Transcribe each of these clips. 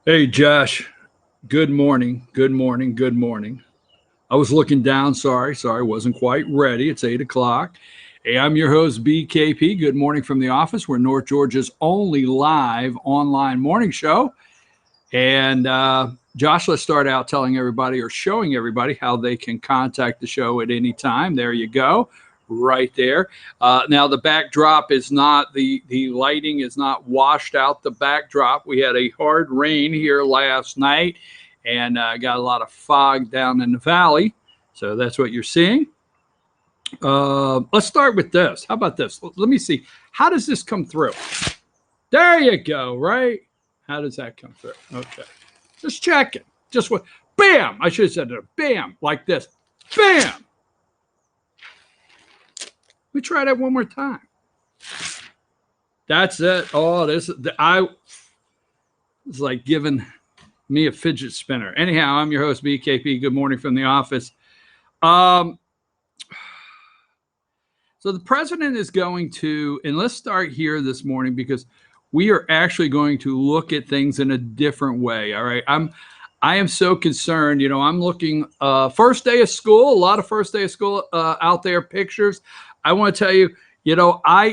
Hey, Josh. Good morning. Good morning. Good morning. I was looking down. Sorry. Wasn't quite ready. It's 8 o'clock. Hey, I'm your host, BKP. Good morning from the office. We're North Georgia's only live online morning show. And Josh, let's start out telling everybody or showing everybody how they can contact the show at any time. There you go. Right there. Now the backdrop is not the lighting is not washed out the backdrop. We had a hard rain here last night, and got a lot of fog down in the valley. So that's what you're seeing. Let's start with this. How about this? Let me see. How does this come through? There you go. Right. How does that come through? Okay. Just checking. Just what? Bam. I should have said it. Bam. Like this. Bam. Let me try that one more time. That's it. Oh, it's like giving me a fidget spinner. Anyhow, I'm your host, BKP. Good morning from the office. So the president is going to, and let's start here this morning because we are actually going to look at things in a different way. All right. I am so concerned. I'm looking first day of school, a lot of first day of school out there, pictures. I want to tell you, I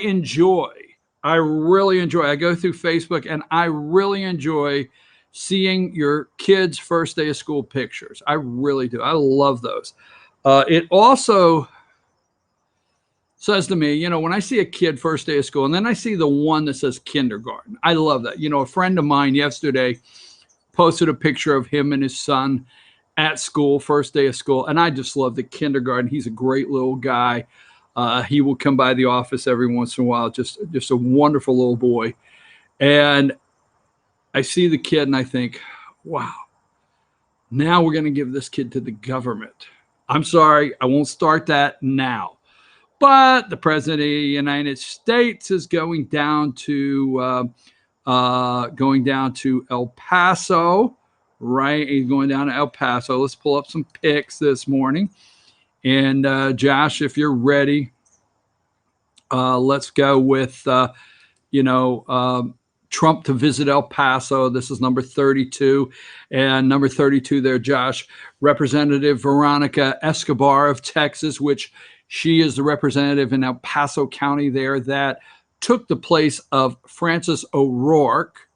really enjoy. I go through Facebook and I really enjoy seeing your kids' first day of school pictures. I really do. I love those. It also says to me, when I see a kid first day of school and then I see the one that says kindergarten, I love that. A friend of mine yesterday posted a picture of him and his son at school, first day of school. And I just love the kindergarten. He's a great little guy. He will come by the office every once in a while, just a wonderful little boy. And I see the kid and I think, wow, now we're going to give this kid to the government. I'm sorry, I won't start that now. But the president of the United States is going down to El Paso, right? He's going down to El Paso. Let's pull up some pics this morning. And Josh, if you're ready, let's go with, Trump to visit El Paso. This is number 32. And number 32 there, Josh, Representative Veronica Escobar of Texas, which she is the representative in El Paso County there that took the place of Francis O'Rourke,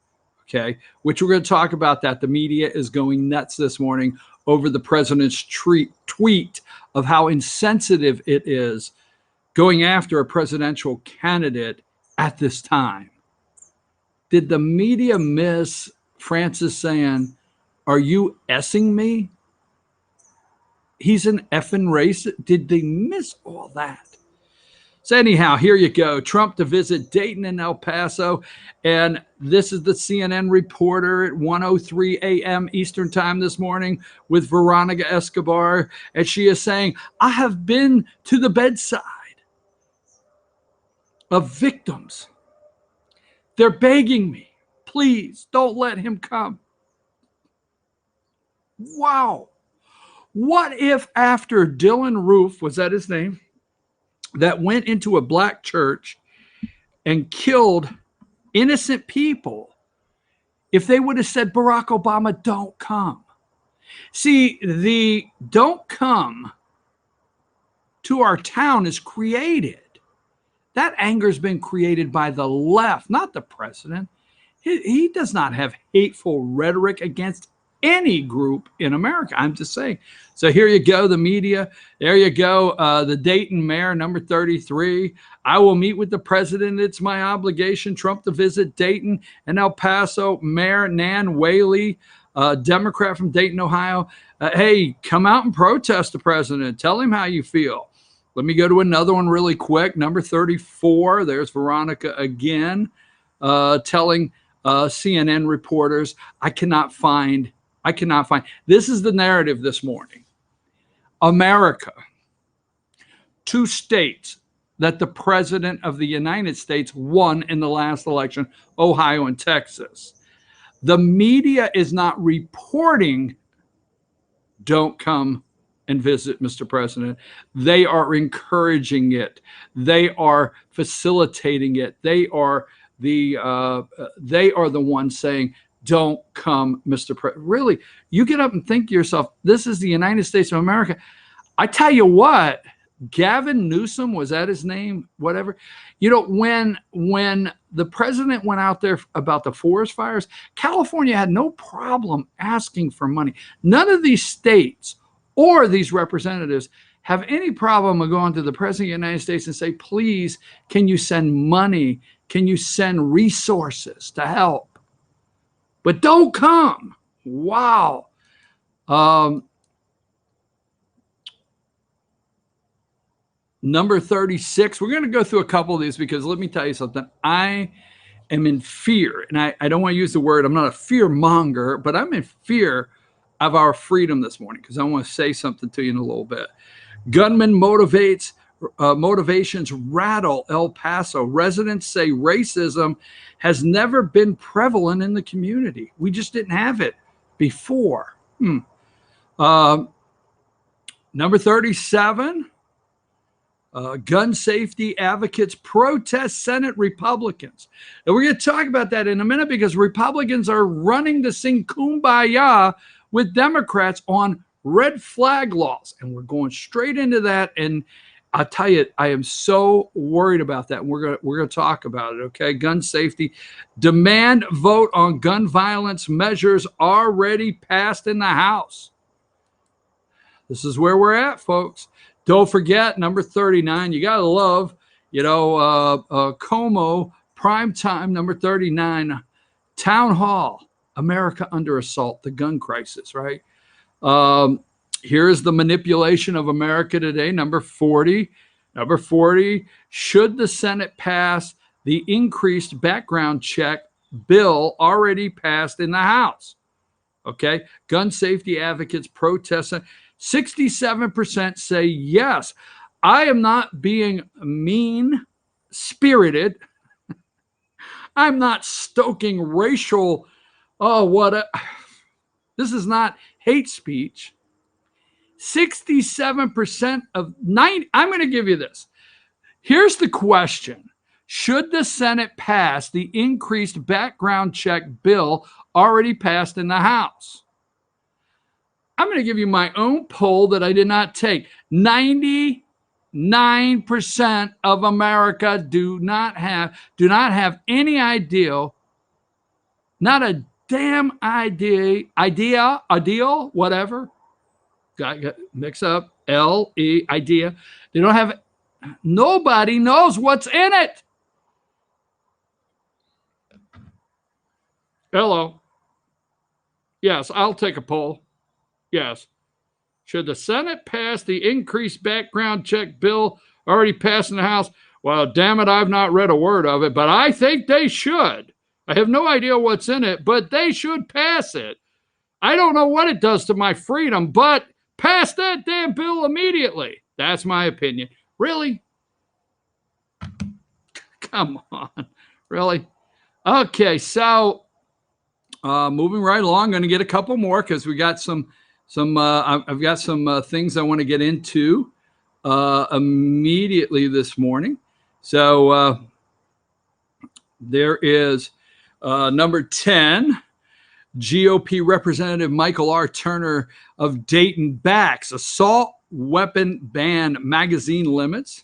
okay, which we're going to talk about that. The media is going nuts this morning over the president's tweet of how insensitive it is going after a presidential candidate at this time. Did the media miss Francis saying, "Are you essing me? He's an effing racist"? Did they miss all that? So anyhow, here you go. Trump to visit Dayton and El Paso. And this is the CNN reporter at 1:03 a.m. Eastern time this morning with Veronica Escobar. And she is saying, I have been to the bedside of victims. They're begging me, please don't let him come. Wow. What if after Dylan Roof, was that his name, that went into a black church and killed innocent people, if they would have said, Barack Obama, don't come? See, the don't come to our town is created. That anger has been created by the left, not the president. He does not have hateful rhetoric against any group in America. I'm just saying. So here you go, the media. There you go. The Dayton mayor, number 33. I will meet with the president. It's my obligation. Trump to visit Dayton and El Paso. Mayor Nan Whaley, Democrat from Dayton, Ohio. Hey, come out and protest the president. Tell him how you feel. Let me go to another one really quick. Number 34. There's Veronica again, telling CNN reporters, I cannot find. This is the narrative this morning. America, 2 states that the president of the United States won in the last election, Ohio and Texas. The media is not reporting, don't come and visit, Mr. President. They are encouraging it. They are facilitating it. They are the ones saying, don't come, Mr. President. Really, you get up and think to yourself, this is the United States of America. I tell you what, Gavin Newsom, was that his name? Whatever. You know, when the president went out there about the forest fires, California had no problem asking for money. None of these states or these representatives have any problem of going to the president of the United States and say, please, can you send money? Can you send resources to help? But don't come. Wow. Number 36. We're going to go through a couple of these because let me tell you something. I am in fear, and I don't want to use the word, I'm not a fear monger, but I'm in fear of our freedom this morning because I want to say something to you in a little bit. Gunman motivations rattle El Paso. Residents say racism has never been prevalent in the community. We just didn't have it before. Number 37. Gun safety advocates protest Senate Republicans. And we're going to talk about that in a minute because Republicans are running to sing Kumbaya with Democrats on red flag laws. And we're going straight into that. And I'll tell you, I am so worried about that. And we're going to talk about it. Okay. Gun safety. Demand vote on gun violence measures already passed in the House. This is where we're at, folks. Don't forget, number 39, you got to love, Como, prime time, number 39, Town Hall, America Under Assault, the gun crisis, right? Here's the manipulation of America today, number 40. Number 40, should the Senate pass the increased background check bill already passed in the House? Okay, gun safety advocates protesting. 67% say yes. I am not being mean-spirited. I'm not stoking racial, this is not hate speech. 67% of 90, I'm going to give you this. Here's the question. Should the Senate pass the increased background check bill already passed in the House? I'm going to give you my own poll that I did not take. 99% of America do not have any idea, not a damn idea, whatever. Got mix up, L-E, idea. They don't have, nobody knows what's in it. Hello. Yes, I'll take a poll. Yes. Should the Senate pass the increased background check bill already passed in the House? Well, damn it, I've not read a word of it, but I think they should. I have no idea what's in it, but they should pass it. I don't know what it does to my freedom, but pass that damn bill immediately. That's my opinion. Really? Come on. Really? Okay, so moving right along, I'm going to get a couple more because we got I've got some things I want to get into immediately this morning. So there is number 10, GOP Representative Michael R. Turner of Dayton backs assault weapon ban magazine limits.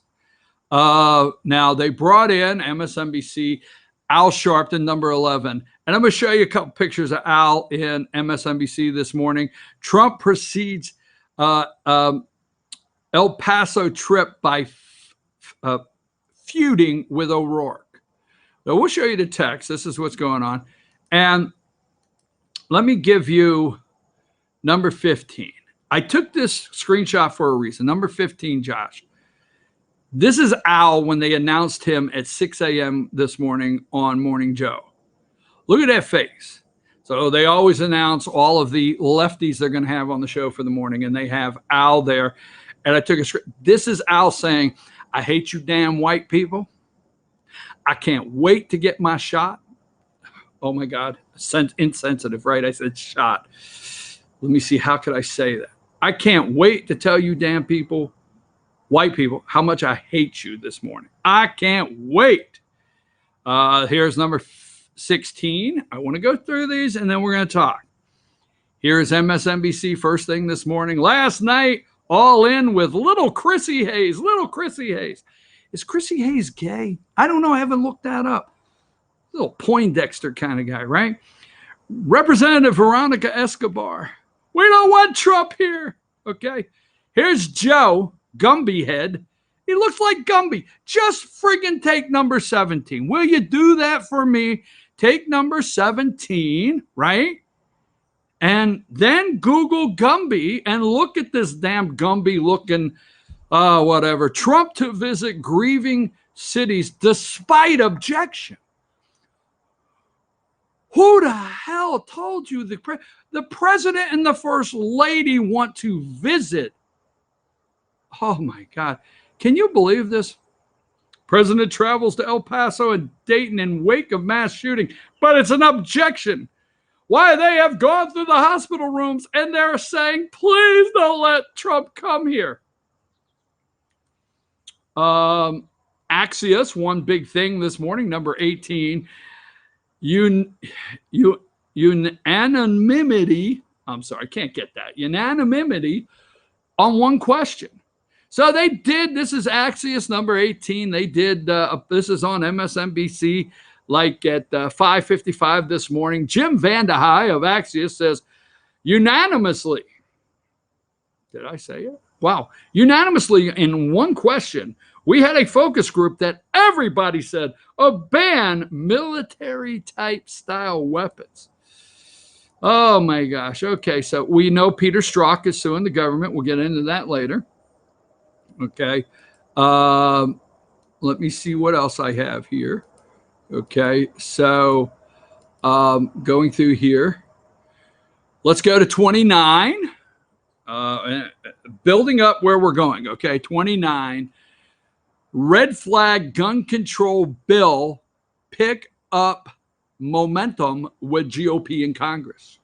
Now they brought in MSNBC Al Sharpton, number 11. And I'm going to show you a couple pictures of Al in MSNBC this morning. Trump precedes El Paso trip by feuding with O'Rourke. So we'll show you the text. This is what's going on. And let me give you number 15. I took this screenshot for a reason. Number 15, Josh. This is Al when they announced him at 6 a.m. this morning on Morning Joe. Look at that face. So they always announce all of the lefties they're going to have on the show for the morning, and they have Al there. And I took a script. This is Al saying, I hate you damn white people. I can't wait to get my shot. Oh, my God. Insensitive, right? I said shot. Let me see. How could I say that? I can't wait to tell you damn people, white people, how much I hate you this morning. I can't wait. Here's number 16. I want to go through these and then we're going to talk. Here is MSNBC first thing this morning. Last night, all in with little Chrissy Hayes. Little Chrissy Hayes. Is Chrissy Hayes gay? I don't know. I haven't looked that up. Little Poindexter kind of guy, right? Representative Veronica Escobar. We don't want Trump here. Okay. Here's Joe, Gumby head. He looks like Gumby. Just friggin' take number 17. Will you do that for me? Take number 17, right? And then Google Gumby and look at this damn Gumby looking, whatever. Trump to visit grieving cities despite objection. Who the hell told you the president and the first lady want to visit? Oh my God. Can you believe this? President travels to El Paso and Dayton in wake of mass shooting, but it's an objection. Why they have gone through the hospital rooms and they're saying, please don't let Trump come here. Axios, one big thing this morning, number 18. Unanimity. I'm sorry, I can't get that. Unanimity on one question. So they did, this is Axios number 18. They did, this is on MSNBC, like at 5:55 this morning. Jim Vandehei of Axios says, unanimously, did I say it? Wow. Unanimously in one question, we had a focus group that everybody said, ban military type style weapons. Oh my gosh. Okay. So we know Peter Strzok is suing the government. We'll get into that later. Okay. Let me see what else I have here. Okay. So going through here, let's go to 29. Building up where we're going. Okay. 29. Red flag gun control bill pick up momentum with GOP in Congress.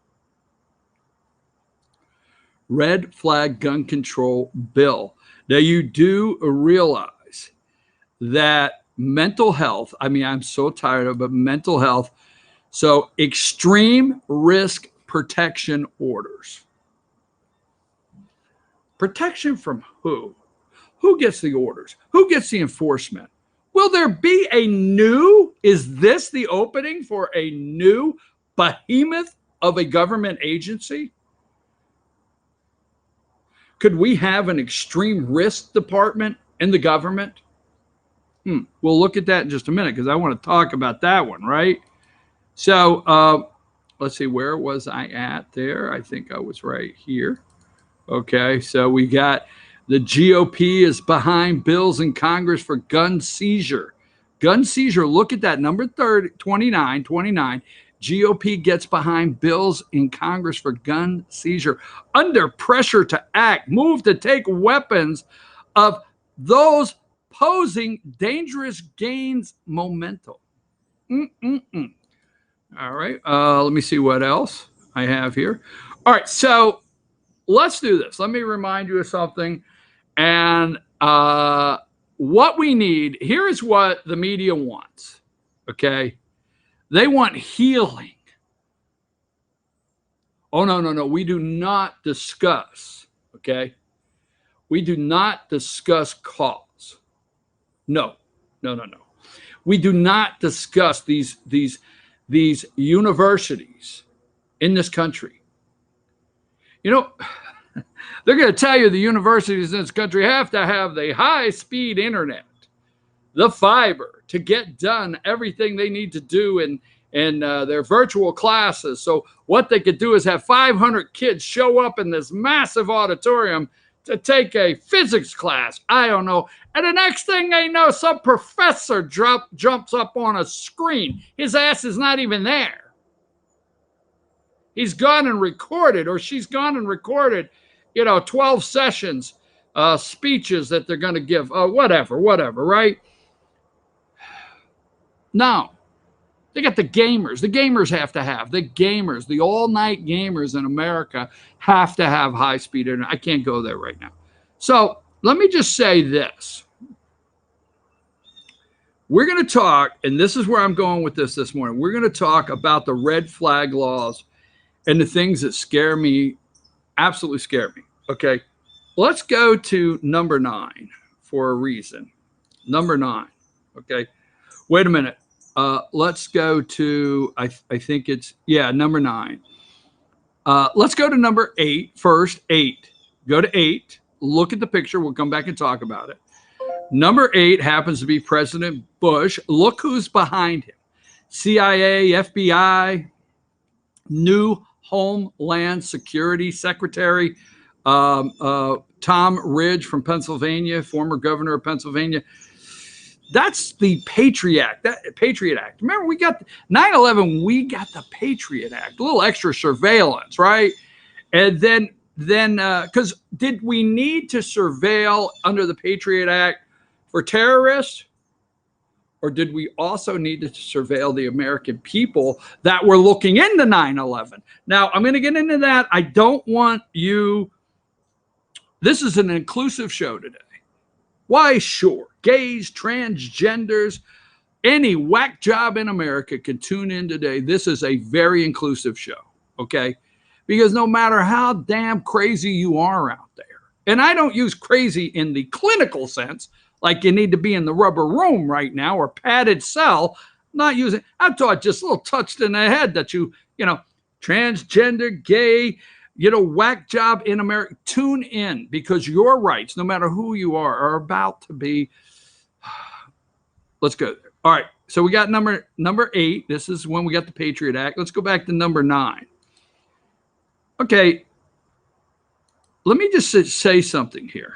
Red flag gun control bill. Now, you do realize that mental health, I mean, I'm so tired of it, mental health. So extreme risk protection orders. Protection from who? Who gets the orders? Who gets the enforcement? Will there be is this the opening for a new behemoth of a government agency? Could we have an extreme risk department in the government? We'll look at that in just a minute because I want to talk about that one, right? So let's see, where was I at there? I think I was right here. Okay, so we got the GOP is behind bills in Congress for gun seizure. Gun seizure, look at that, number 29. GOP gets behind bills in Congress for gun seizure. Under pressure to act, move to take weapons of those posing dangerous gains momentum. All right, let me see what else I have here. All right, so let's do this. Let me remind you of something. And what we need, here is what the media wants, okay? They want healing. Oh, no. We do not discuss, okay? We do not discuss cause. No. We do not discuss these universities in this country. You know, they're going to tell you the universities in this country have to have the high-speed internet, the fiber, to get done everything they need to do in their virtual classes. So what they could do is have 500 kids show up in this massive auditorium to take a physics class. I don't know. And the next thing they know, some professor jumps up on a screen. His ass is not even there. He's gone and recorded, or she's gone and recorded 12 sessions, speeches that they're going to give, whatever, right? Now, they got the gamers. The gamers have to have. The gamers, the all-night gamers in America have to have high-speed internet. I can't go there right now. So let me just say this. We're going to talk, and this is where I'm going with this morning. We're going to talk about the red flag laws and the things that scare me, absolutely scare me. Okay. Let's go to number 9 for a reason. Number 9. Okay. Wait a minute. Let's go to, I think it's, number 9. Let's go to number 8 first. 8. Go to 8. Look at the picture. We'll come back and talk about it. Number 8 happens to be President Bush. Look who's behind him. CIA, FBI, new Homeland Security Secretary, Tom Ridge from Pennsylvania, former governor of Pennsylvania. That's the Patriot Act. Patriot Act. Remember, we got 9/11. We got the Patriot Act. A little extra surveillance, right? And then, because did we need to surveil under the Patriot Act for terrorists, or did we also need to surveil the American people that were looking into 9/11? Now, I'm going to get into that. I don't want you. This is an inclusive show today. Why? Sure. Gays, transgenders, any whack job in America can tune in today. This is a very inclusive show, okay? Because no matter how damn crazy you are out there, and I don't use crazy in the clinical sense, like you need to be in the rubber room right now or padded cell, not using, I'm talking just a little touched in the head that you know, transgender, gay, whack job in America, tune in, because your rights, no matter who you are about to be. Let's go there. All right. So we got number 8. This is when we got the Patriot Act. Let's go back to number 9. Okay. Let me just say something here.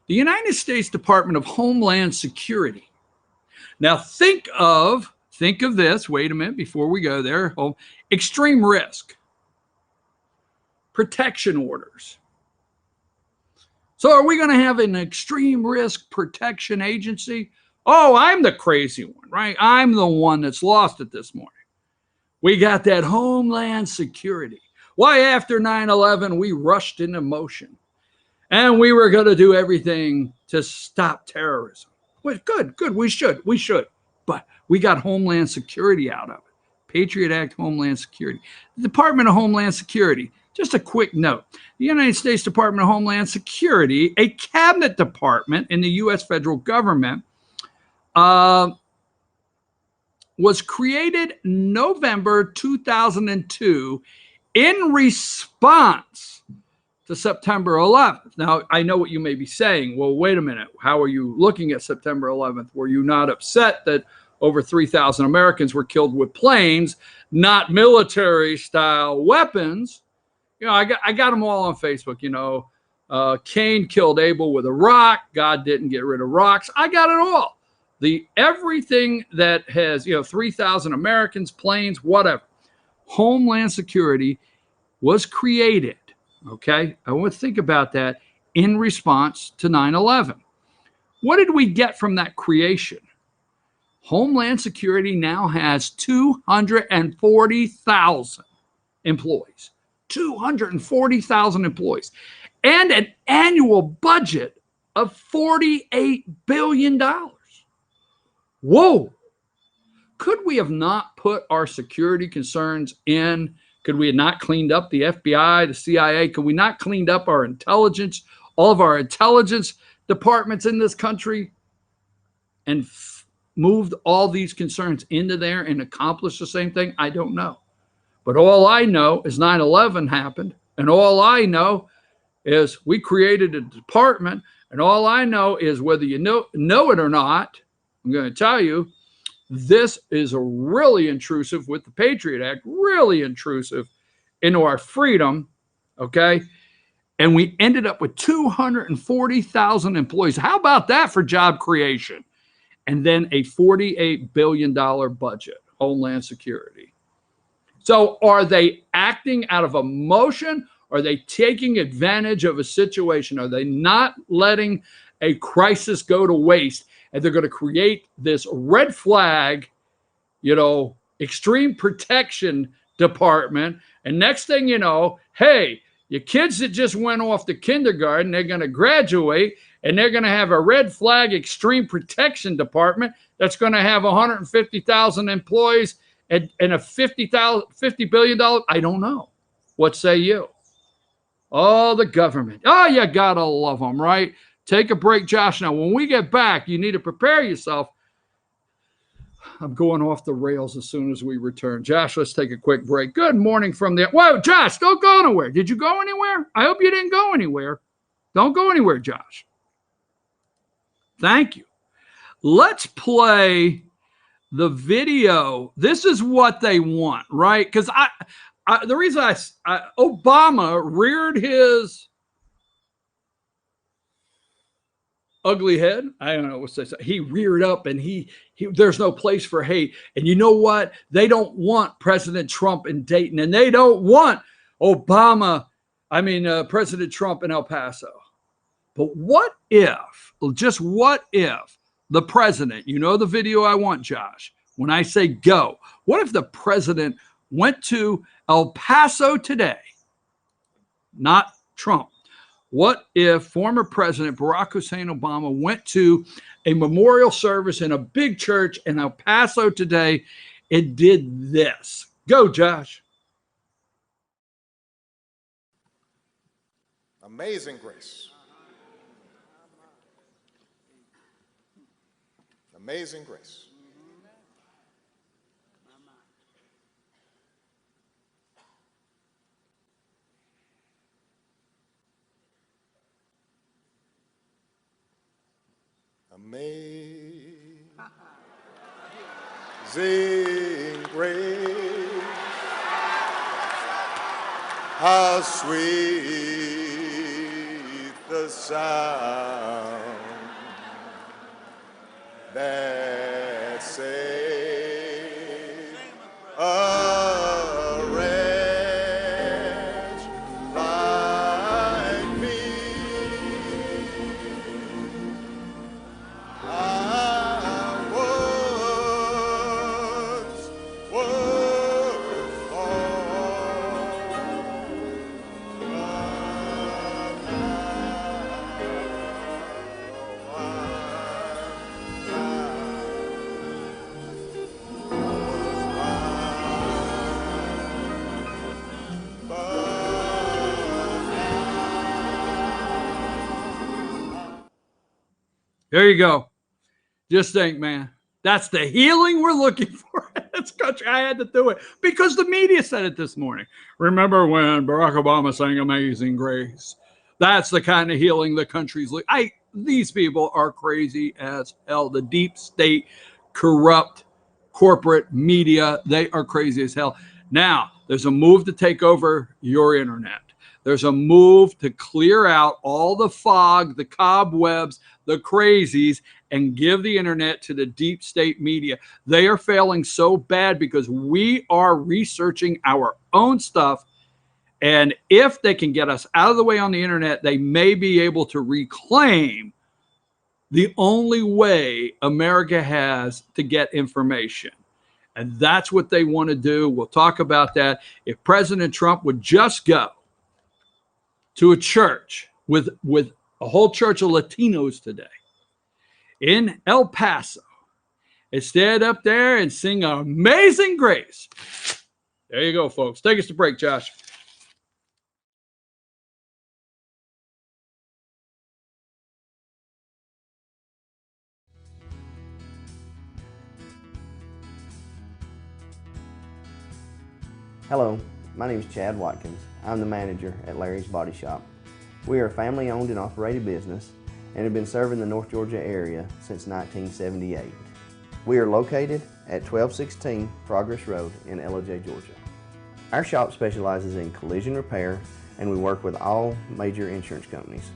The United States Department of Homeland Security. Now think of this. Wait a minute before we go there. Extreme risk. Protection orders. So are we going to have an extreme risk protection agency? Oh, I'm the crazy one, right? I'm the one that's lost it this morning. We got that Homeland Security. Why, after 9/11, we rushed into motion and we were going to do everything to stop terrorism. Well, good. We should. But we got Homeland Security out of it. Patriot Act, Homeland Security. The Department of Homeland Security. Just a quick note. The United States Department of Homeland Security, a cabinet department in the U.S. federal government, was created November 2002 in response to September 11th. Now, I know what you may be saying. Well, wait a minute. How are you looking at September 11th? Were you not upset that over 3,000 Americans were killed with planes, not military-style weapons? I got them all on Facebook. Cain killed Abel with a rock. God didn't get rid of rocks. I got it all. Everything that has 3,000 Americans, planes, whatever. Homeland Security was created. Okay, I want to think about that in response to 9/11. What did we get from that creation? Homeland Security now has 240,000 employees. 240,000 employees, and an annual budget of $48 billion. Whoa. Could we have not put our security concerns in? Could we have not cleaned up the FBI, the CIA? Could we not cleaned up our intelligence, all of our intelligence departments in this country, and moved all these concerns into there and accomplished the same thing? I don't know. But all I know is 9/11 happened. And all I know is we created a department. And all I know is whether you know it or not, I'm going to tell you, this is a really intrusive with the Patriot Act, really intrusive into our freedom. Okay. And we ended up with 240,000 employees. How about that for job creation? And then a $48 billion budget, Homeland Security. So are they acting out of emotion? Are they taking advantage of a situation? Are they not letting a crisis go to waste? And they're going to create this red flag, extreme protection department. And next thing you know, hey, your kids that just went off to kindergarten, they're going to graduate and they're going to have a red flag extreme protection department that's going to have 150,000 employees and a $50 billion. I don't know. What say you? Oh, the government. Oh, you got to love them, right? Take a break, Josh. Now, when we get back, you need to prepare yourself. I'm going off the rails as soon as we return. Josh, let's take a quick break. Good morning from there. Whoa, Josh, don't go anywhere. Did you go anywhere? I hope you didn't go anywhere. Don't go anywhere, Josh. Thank you. Let's play the video. This is what they want, right? Because the reason Obama reared his ugly head. I don't know what to say. He reared up, and he there's no place for hate. And you know what? They don't want President Trump in Dayton, and they don't want President Trump in El Paso. But what if, just what if the president, you know the video I want, Josh, when I say go, what if the president went to El Paso today, not Trump? What if former President Barack Hussein Obama went to a memorial service in a big church in El Paso today and did this? Go, Josh. Amazing grace. Amazing grace. Amazing grace, how sweet the sound that saved a wretch like me. I once was lost, but There you go. Just think, man. That's the healing we're looking for in this country. I had to do it because the media said it this morning. Remember when Barack Obama sang Amazing Grace? That's the kind of healing the country's looking. These people are crazy as hell. The deep state, corrupt corporate media, they are crazy as hell. Now, there's a move to take over your internet. There's a move to clear out all the fog, the cobwebs, the crazies, and give the internet to the deep state media. They are failing so bad because we are researching our own stuff. And if they can get us out of the way on the internet, they may be able to reclaim the only way America has to get information. And that's what they want to do. We'll talk about that. If President Trump would just go to a church with a whole church of Latinos today in El Paso and stand up there and sing Amazing Grace. There you go, folks. Take us to break, Josh. Hello, my name is Chad Watkins. I'm the manager at Larry's Body Shop. We are a family-owned and operated business and have been serving the North Georgia area since 1978. We are located at 1216 Progress Road in Ellijay, Georgia. Our shop specializes in collision repair and we work with all major insurance companies.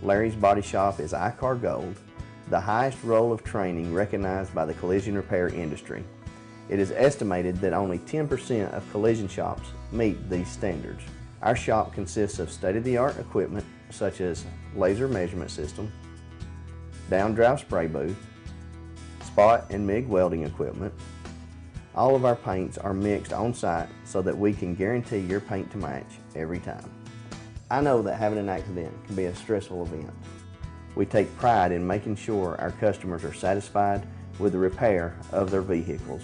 Larry's Body Shop is ICAR Gold, the highest role of training recognized by the collision repair industry. It is estimated that only 10% of collision shops meet these standards. Our shop consists of state-of-the-art equipment such as laser measurement system, down-drive spray booth, spot and MIG welding equipment. All of our paints are mixed on site so that we can guarantee your paint to match every time. I know that having an accident can be a stressful event. We take pride in making sure our customers are satisfied with the repair of their vehicles.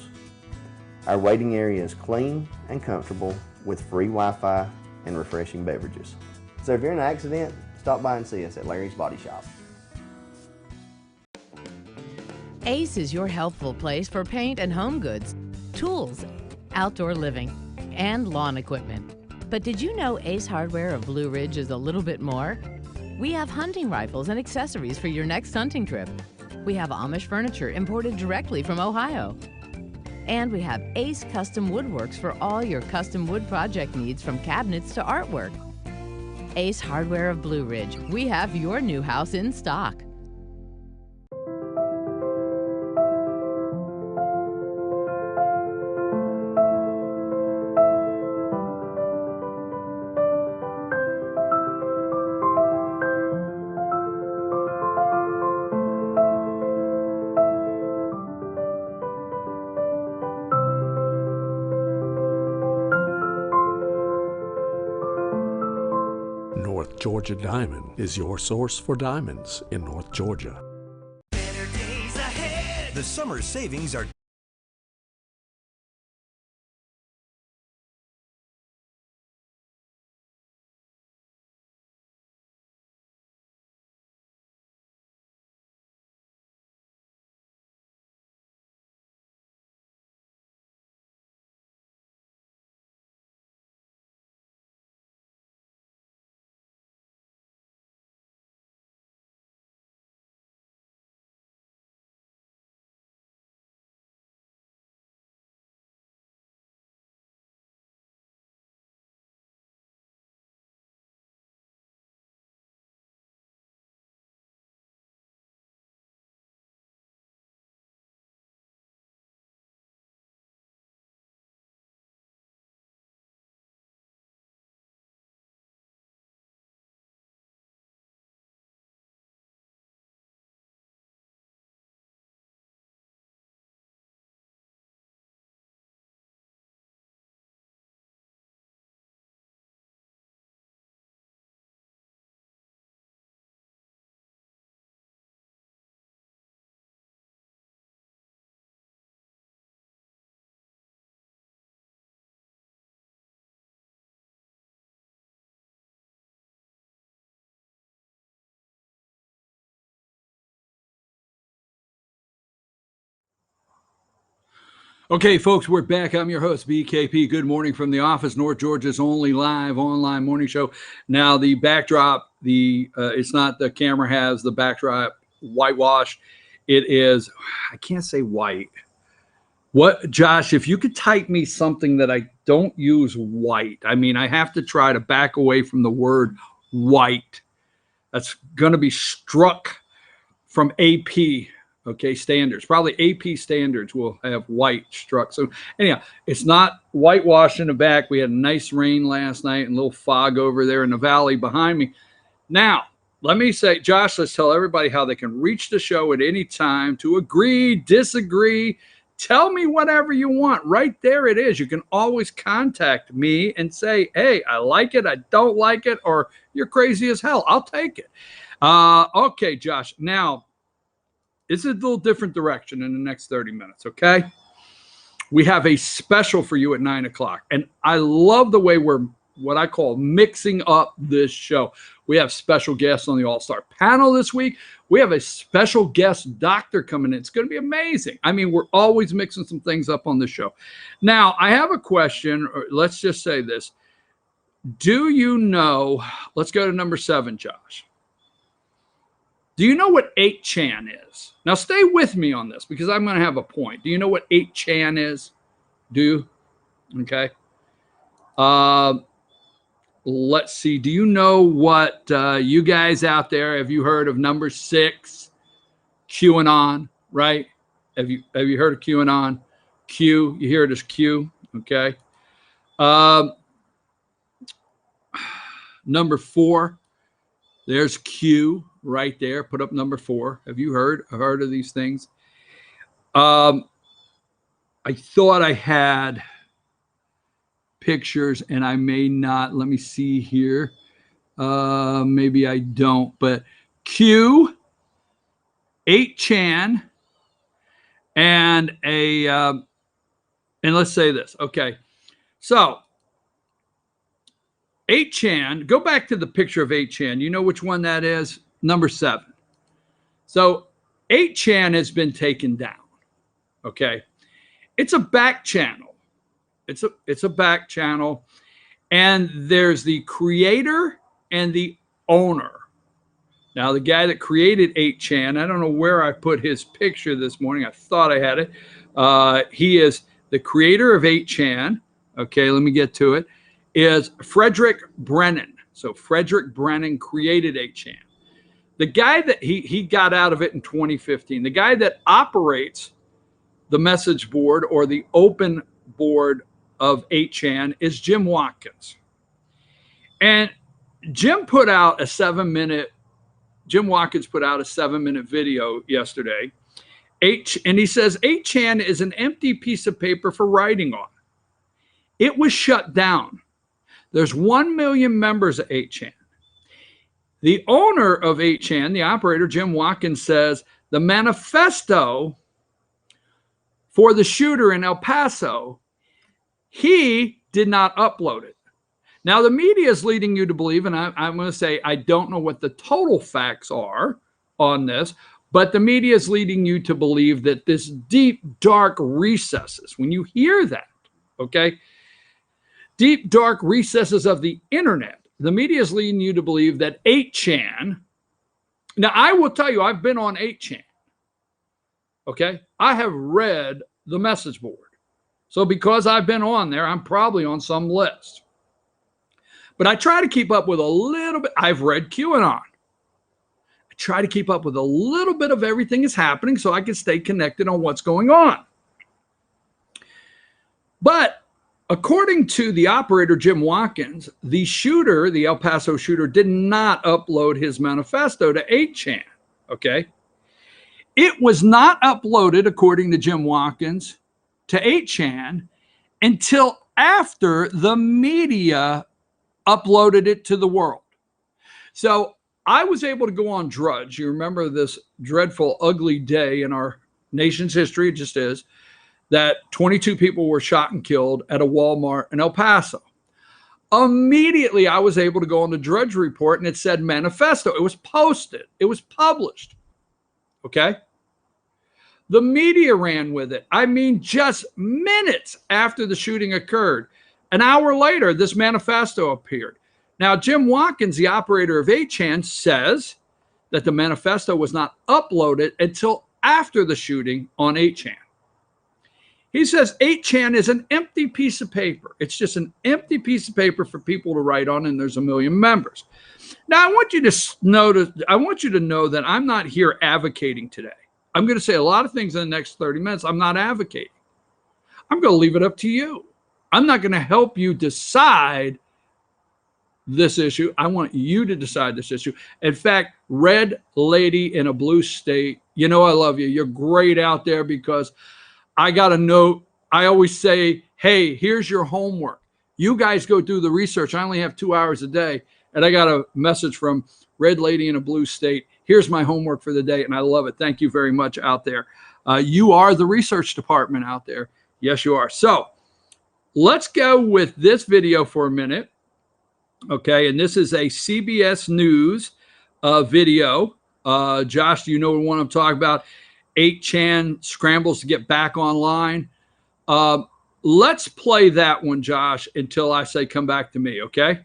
Our waiting area is clean and comfortable with free Wi-Fi and refreshing beverages. So if you're in an accident, stop by and see us at Larry's Body Shop. Ace is your healthful place for paint and home goods, tools, outdoor living, and lawn equipment. But did you know Ace Hardware of Blue Ridge is a little bit more? We have hunting rifles and accessories for your next hunting trip. We have Amish furniture imported directly from Ohio. And we have Ace Custom Woodworks for all your custom wood project needs, from cabinets to artwork. Ace Hardware of Blue Ridge, we have your new house in stock. North Georgia Diamond is your source for diamonds in North Georgia. Better days ahead. The summer savings are Okay, folks, we're back. I'm your host, BKP. Good morning from the office, North Georgia's only live online morning show. Now, the backdrop, it's not the camera has the backdrop whitewash. It is, I can't say white. What, Josh, if you could type me something that I don't use white. I mean, I have to try to back away from the word white. That's going to be struck from AP. Okay, standards. Probably AP standards will have white struck. So anyhow, it's not whitewash in the back. We had a nice rain last night and a little fog over there in the valley behind me. Now, let me say, Josh, let's tell everybody how they can reach the show at any time to agree, disagree. Tell me whatever you want. Right there it is. You can always contact me and say, hey, I like it, I don't like it, or you're crazy as hell. I'll take it. Okay, Josh. Now, it's a little different direction in the next 30 minutes, okay? We have a special for you at 9 o'clock. And I love the way we're what I call mixing up this show. We have special guests on the All-Star panel this week. We have a special guest doctor coming in. It's going to be amazing. I mean, we're always mixing some things up on the show. Now, I have a question. Let's just say this. Do you know, let's go to number 7, Josh. Do you know what 8chan is? Now, stay with me on this because I'm going to have a point. Do you know what 8chan is? Do you? Okay. Let's see. Do you know what you guys out there, have you heard of number 6, QAnon, right? Have you heard of QAnon? Q, you hear it as Q, okay? Number 4, there's Q right there. Put up number 4. Have you heard of these things? I thought I had pictures and I may not. Let me see here. Maybe I don't, but Q 8chan and and let's say this. Okay. So 8chan, go back to the picture of 8chan. You know which one that is? Number 7. So 8chan has been taken down. Okay. It's a back channel. It's a back channel. And there's the creator and the owner. Now, the guy that created 8chan, I don't know where I put his picture this morning. I thought I had it. He is the creator of 8chan. Okay, let me get to it. Is Frederick Brennan. So Frederick Brennan created 8chan. The guy that he got out of it in 2015. The guy that operates the message board or the open board of 8chan is Jim Watkins. And Jim Watkins put out a 7-minute video yesterday. And he says 8chan is an empty piece of paper for writing on. It was shut down. There's 1 million members of 8chan. The owner of 8chan, the operator, Jim Watkins, says the manifesto for the shooter in El Paso, he did not upload it. Now, the media is leading you to believe, and I'm going to say I don't know what the total facts are on this, but the media is leading you to believe that this deep, dark recesses, when you hear that, okay, deep, dark recesses of the internet, the media is leading you to believe that 8chan, now I will tell you, I've been on 8chan, okay? I have read the message board. So because I've been on there, I'm probably on some list. But I try to keep up with a little bit. I've read QAnon. I try to keep up with a little bit of everything that's happening so I can stay connected on what's going on. But according to the operator, Jim Watkins, the shooter, the El Paso shooter, did not upload his manifesto to 8chan, okay? It was not uploaded, according to Jim Watkins, to 8chan until after the media uploaded it to the world. So I was able to go on Drudge. You remember this dreadful, ugly day in our nation's history, it just is, that 22 people were shot and killed at a Walmart in El Paso. Immediately, I was able to go on the Drudge Report, and it said manifesto. It was posted. It was published. Okay? The media ran with it. I mean, just minutes after the shooting occurred. An hour later, this manifesto appeared. Now, Jim Watkins, the operator of 8chan, says that the manifesto was not uploaded until after the shooting on 8chan. He says 8chan is an empty piece of paper. It's just an empty piece of paper for people to write on, and there's 1 million members. Now, I want you to know that I'm not here advocating today. I'm going to say a lot of things in the next 30 minutes. I'm not advocating. I'm going to leave it up to you. I'm not going to help you decide this issue. I want you to decide this issue. In fact, Red Lady in a Blue State, you know I love you. You're great out there because I got a note. I always say, hey, here's your homework. You guys go do the research. I only have 2 hours a day. And I got a message from Red Lady in a Blue State. Here's my homework for the day. And I love it. Thank you very much out there. You are the research department out there. Yes, you are. So let's go with this video for a minute. Okay. And this is a CBS News video. Josh, do you know what I'm talking about? 8chan scrambles to get back online. Let's play that one, Josh, until I say come back to me, okay?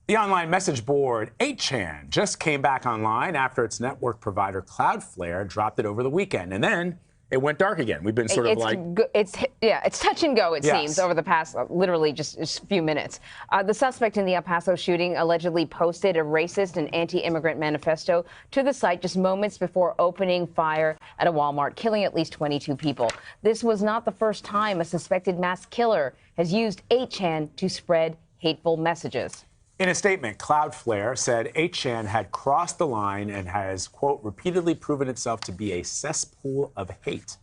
The online message board 8chan just came back online after its network provider Cloudflare dropped it over the weekend, and then it went dark again. We've been sort of like... It's touch and go, it seems, over the past literally just a few minutes. The suspect in the El Paso shooting allegedly posted a racist and anti-immigrant manifesto to the site just moments before opening fire at a Walmart, killing at least 22 people. This was not the first time a suspected mass killer has used 8chan to spread hateful messages. In a statement, Cloudflare said 8chan had crossed the line and has, quote, repeatedly proven itself to be a cesspool of hate.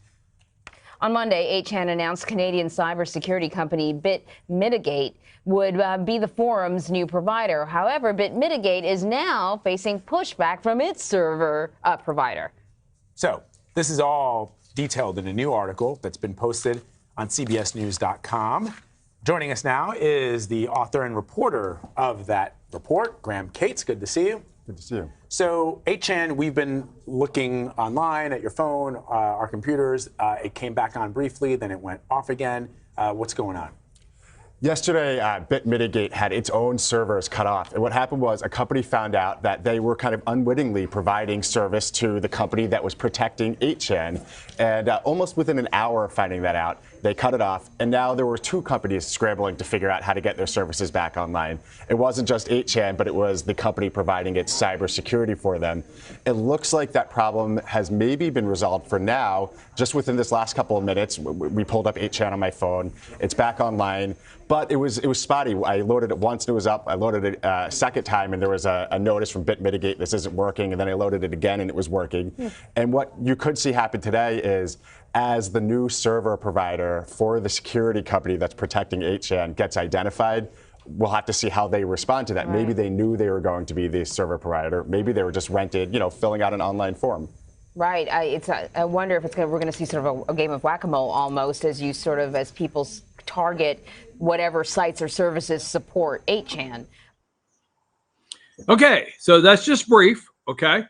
On Monday, 8chan announced Canadian cybersecurity company BitMitigate would be the forum's new provider. However, BitMitigate is now facing pushback from its server provider. So this is all detailed in a new article that's been posted on CBSNews.com. Joining us now is the author and reporter of that report, Graham Cates. Good to see you. Good to see you. So 8chan, we've been looking online at your phone, our computers. It came back on briefly, then it went off again. What's going on? Yesterday, BitMitigate had its own servers cut off. And what happened was a company found out that they were kind of unwittingly providing service to the company that was protecting 8chan. And almost within an hour of finding that out, they cut it off. And now there were two companies scrambling to figure out how to get their services back online. It wasn't just 8chan, but it was the company providing its cybersecurity for them. It looks like that problem has maybe been resolved for now. Just within this last couple of minutes, we pulled up 8chan on my phone. It's back online. But it was spotty. I loaded it once and it was up. I loaded it a second time and there was a notice from BitMitigate, this isn't working. And then I loaded it again and it was working. And what you could see happen today is as the new server provider for the security company that's protecting 8chan gets identified, we'll have to see how they respond to that. Right. Maybe they knew they were going to be the server provider. Maybe they were just rented, filling out an online form. Right. I wonder if we're going to see sort of a game of whack-a-mole almost as people target whatever sites or services support 8chan. Okay, so that's just brief, okay?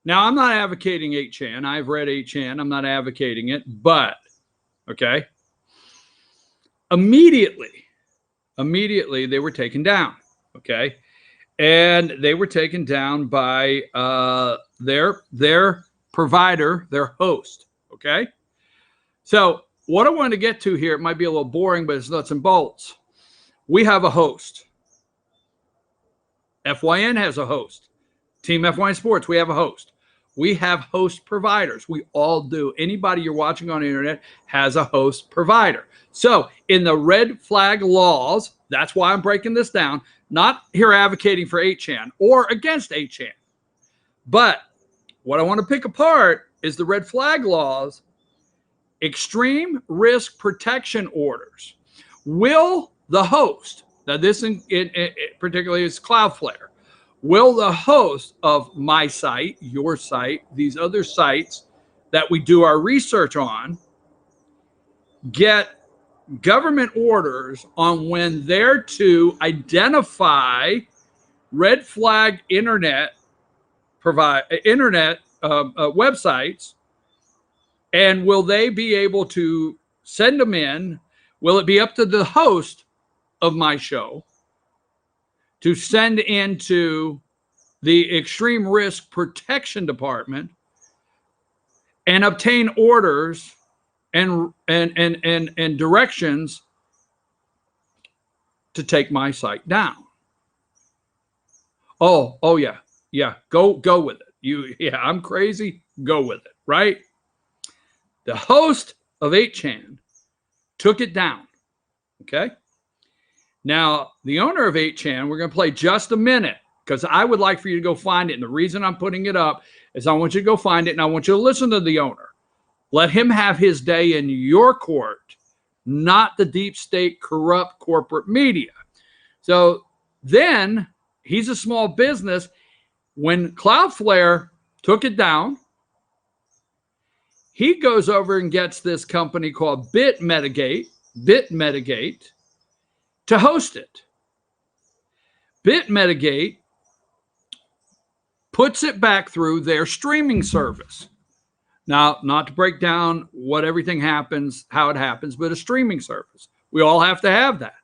Now, I'm not advocating 8chan. I've read 8chan. I'm not advocating it, but, okay, immediately, they were taken down, okay? And they were taken down by their provider, their host, okay? So what I want to get to here, it might be a little boring, but it's nuts and bolts. We have a host. FYN has a host. Team FYN Sports, we have a host. We have host providers. We all do. Anybody you're watching on the internet has a host provider. So in the red flag laws, that's why I'm breaking this down, not here advocating for 8chan or against 8chan. But what I want to pick apart is the red flag laws. Extreme risk protection orders. Will the host, now this particularly is Cloudflare, will the host of my site, your site, these other sites that we do our research on, get government orders on when they're to identify red flag internet websites? And will they be able to send them in? Will it be up to the host of my show to send into the Extreme Risk Protection Department and obtain orders and directions to take my site down? Oh yeah. Go with it. I'm crazy. Go with it, right? The host of 8chan took it down, okay? Now, the owner of 8chan, we're going to play just a minute because I would like for you to go find it. And the reason I'm putting it up is I want you to go find it and I want you to listen to the owner. Let him have his day in your court, not the deep state corrupt corporate media. So then he's a small business. When Cloudflare took it down, he goes over and gets this company called BitMitigate to host it. BitMitigate puts it back through their streaming service. Now, not to break down what everything happens, how it happens, but a streaming service. We all have to have that.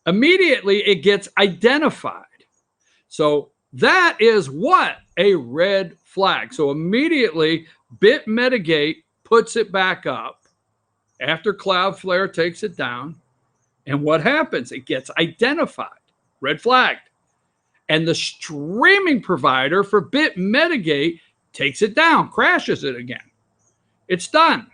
Immediately, it gets identified. So that is what a red flag. So immediately, BitMitigate puts it back up after Cloudflare takes it down. And what happens? It gets identified, red flagged. And the streaming provider for BitMitigate takes it down, crashes it again. It's done.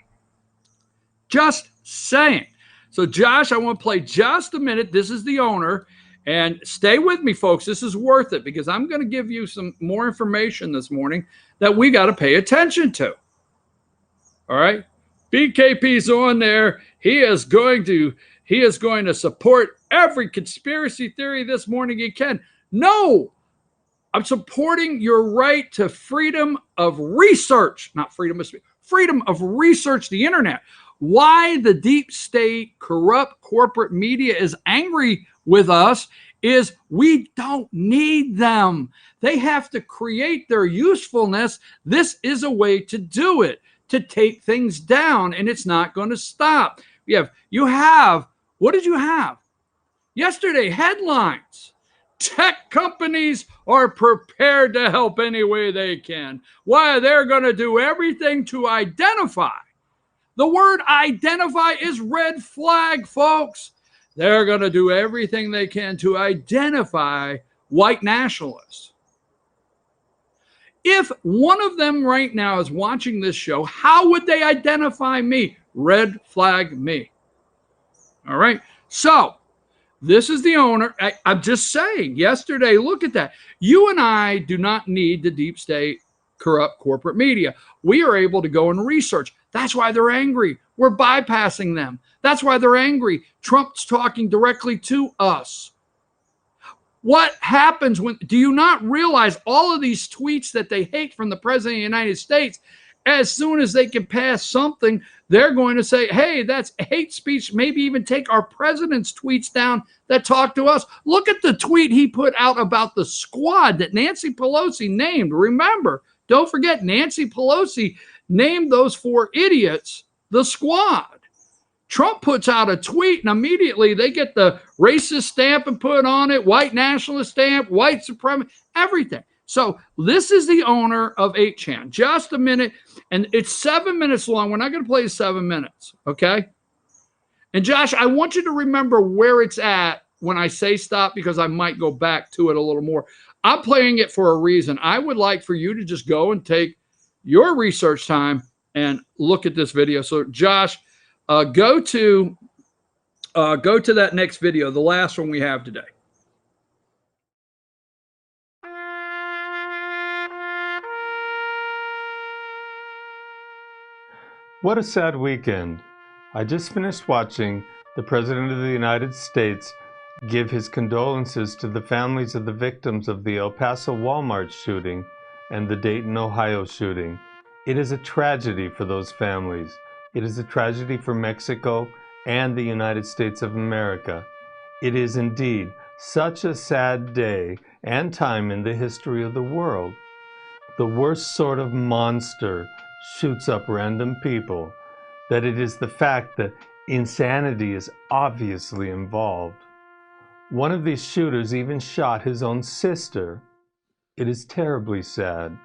Just saying. So Josh, I want to play just a minute. This is the owner. And stay with me, folks. This is worth it because I'm going to give you some more information this morning that we got to pay attention to. All right? BKP's on there. He is going to support every conspiracy theory this morning he can. No, I'm supporting your right to freedom of research, not freedom of speech, freedom of research, the internet. Why the deep state, corrupt corporate media is angry with us is we don't need them. They have to create their usefulness. This is a way to do it, to take things down, and it's not going to stop. You have, what did you have? Yesterday, headlines. Tech companies are prepared to help any way they can. Why? They're going to do everything to identify. The word identify is red flag, folks. They're going to do everything they can to identify white nationalists. If one of them right now is watching this show, how would they identify me? Red flag me. All right. So this is the owner. I'm just saying, yesterday, look at that. You and I do not need the deep state, corrupt corporate media. We are able to go and research. That's why they're angry. We're bypassing them. That's why they're angry. Trump's talking directly to us. What happens when, do you not realize all of these tweets that they hate from the president of the United States, as soon as they can pass something, they're going to say, hey, that's hate speech, maybe even take our president's tweets down that talk to us. Look at the tweet he put out about the squad that Nancy Pelosi named. Remember, don't forget, Nancy Pelosi named those 4 idiots the squad. Trump puts out a tweet and immediately they get the racist stamp and put on it, white nationalist stamp, white supremacist, everything. So this is the owner of 8chan. Just a minute, and it's 7 minutes long. We're not going to play 7 minutes, okay? And Josh, I want you to remember where it's at when I say stop, because I might go back to it a little more. I'm playing it for a reason. I would like for you to just go and take your research time and look at this video. So Josh, go to that next video, the last one we have today. What a sad weekend. I just finished watching the President of the United States give his condolences to the families of the victims of the El Paso Walmart shooting and the Dayton, Ohio shooting. It is a tragedy for those families. It is a tragedy for Mexico and the United States of America. It is indeed such a sad day and time in the history of the world. The worst sort of monster shoots up random people, that it is the fact that insanity is obviously involved. One of these shooters even shot his own sister. It is terribly sad.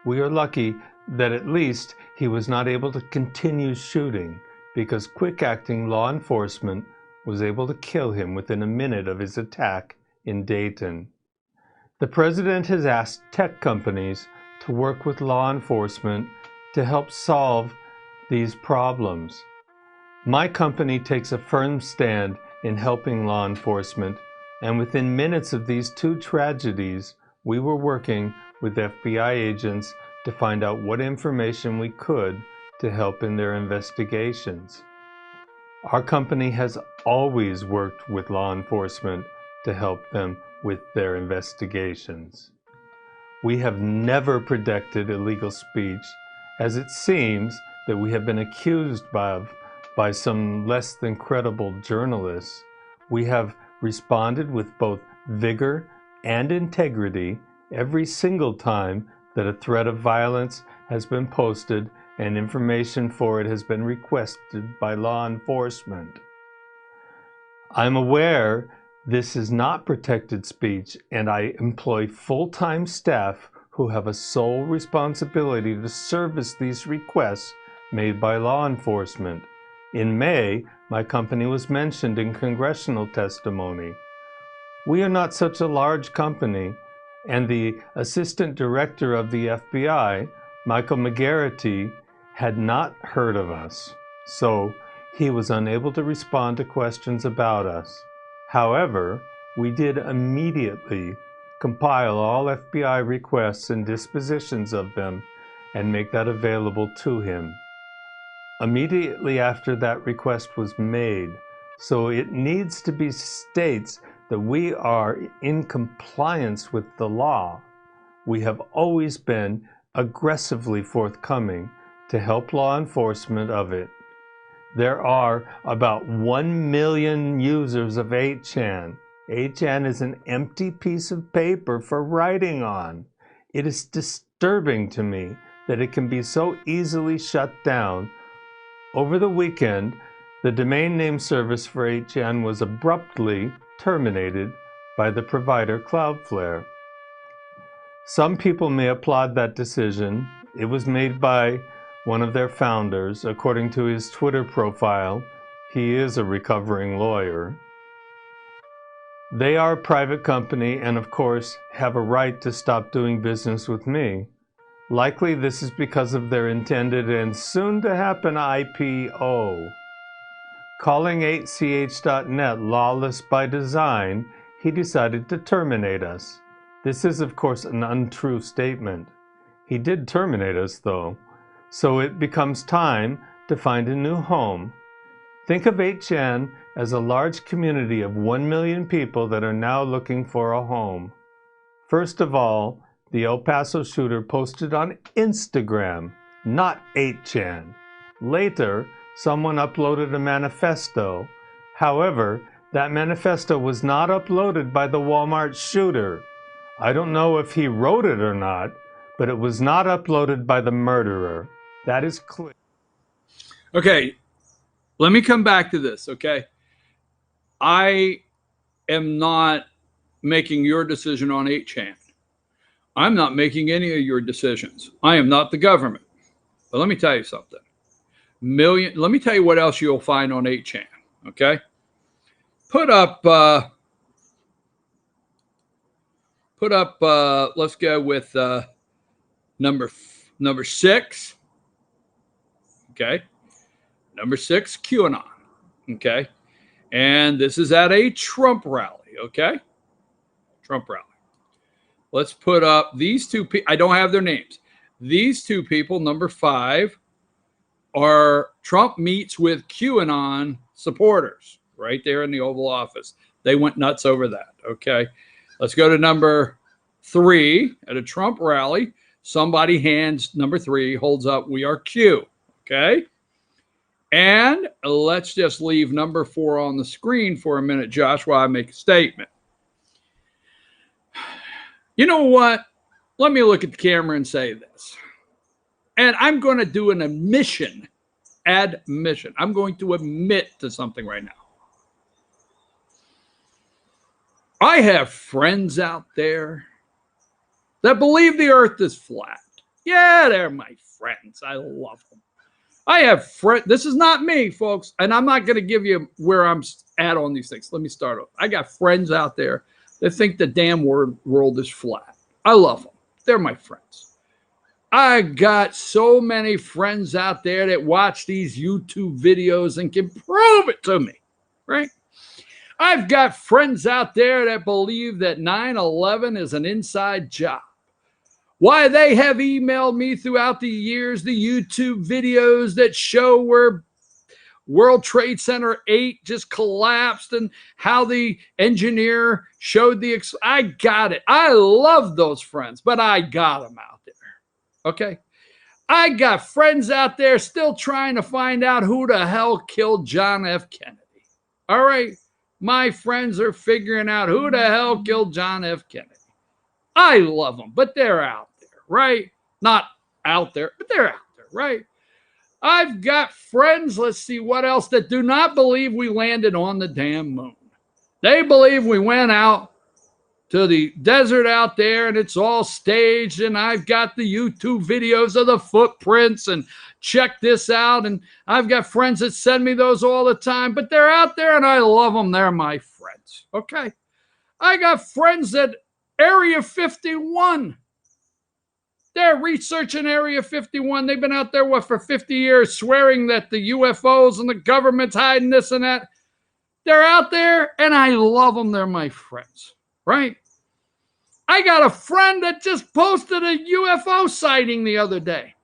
We are lucky that at least he was not able to continue shooting, because quick-acting law enforcement was able to kill him within a minute of his attack in Dayton. The president has asked tech companies to work with law enforcement to help solve these problems. My company takes a firm stand in helping law enforcement, and within minutes of these 2 tragedies, we were working with FBI agents to find out what information we could to help in their investigations. Our company has always worked with law enforcement to help them with their investigations. We have never protected illegal speech, as it seems that we have been accused by some less than credible journalists. We have responded with both vigor and integrity every single time that a threat of violence has been posted and information for it has been requested by law enforcement. I'm aware this is not protected speech, and I employ full-time staff who have a sole responsibility to service these requests made by law enforcement. In May, my company was mentioned in congressional testimony. We are not such a large company, and the assistant director of the FBI, Michael McGarrity, had not heard of us, so he was unable to respond to questions about us. However, we did immediately compile all FBI requests and dispositions of them and make that available to him. immediately after that request was made. So it needs to be states that we are in compliance with the law. We have always been aggressively forthcoming to help law enforcement of it. There are about 1 million users of 8chan. 8chan is an empty piece of paper for writing on. It is disturbing to me that it can be so easily shut down. Over the weekend, the domain name service for 8chan was abruptly terminated by the provider Cloudflare. Some people may applaud that decision. It was made by one of their founders. According to his Twitter profile, he is a recovering lawyer. They are a private company and, of course, have a right to stop doing business with me. Likely this is because of their intended and soon-to-happen IPO. Calling 8ch.net lawless by design, he decided to terminate us. This is, of course, an untrue statement. He did terminate us, though, so it becomes time to find a new home. Think of 8chan as a large community of 1 million people that are now looking for a home. First of all, the El Paso shooter posted on Instagram, not 8chan. Later, someone uploaded a manifesto. However, that manifesto was not uploaded by the Walmart shooter. I don't know if he wrote it or not, but it was not uploaded by the murderer. That is clear. Okay, let me come back to this, okay? I am not making your decision on 8chan. I'm not making any of your decisions. I am not the government. But let me tell you something. Let me tell you what else you'll find on 8chan, okay? Put up, let's go with number 6, okay? Number 6, QAnon, okay? And this is at a Trump rally, okay? Trump rally. Let's put up these two people. I don't have their names. These two people, number 5, are Trump meets with QAnon supporters right there in the Oval Office. They went nuts over that, okay? Let's go to number 3 at a Trump rally. Somebody hands number 3, holds up, "We are Q," okay? And let's just leave number 4 on the screen for a minute, Josh, while I make a statement. You know what? Let me look at the camera and say this. And I'm going to do an admission. I'm going to admit to something right now. I have friends out there that believe the earth is flat. Yeah, they're my friends. I love them. I have friends. This is not me, folks. And I'm not going to give you where I'm at on these things. Let me start off. I got friends out there that think the damn world is flat. I love them. They're my friends. I got so many friends out there that watch these YouTube videos and can prove it to me, right? I've got friends out there that believe that 9/11 is an inside job. Why, they have emailed me throughout the years the YouTube videos that show where World Trade Center 8 just collapsed and how the engineer showed I got it. I love those friends, but I got them out there. Okay? I got friends out there still trying to find out who the hell killed John F. Kennedy. All right? My friends are figuring out who the hell killed John F. Kennedy. I love them, but they're out there, right? Not out there, but they're out there, right? I've got friends, let's see what else, that do not believe we landed on the damn moon. They believe we went out to the desert out there and it's all staged, and I've got the YouTube videos of the footprints and check this out, and I've got friends that send me those all the time, but they're out there and I love them. They're my friends, okay? I got friends at Area 51. They're researching Area 51. They've been out there, for 50 years, swearing that the UFOs and the government's hiding this and that. They're out there, and I love them. They're my friends, right? I got a friend that just posted a UFO sighting the other day.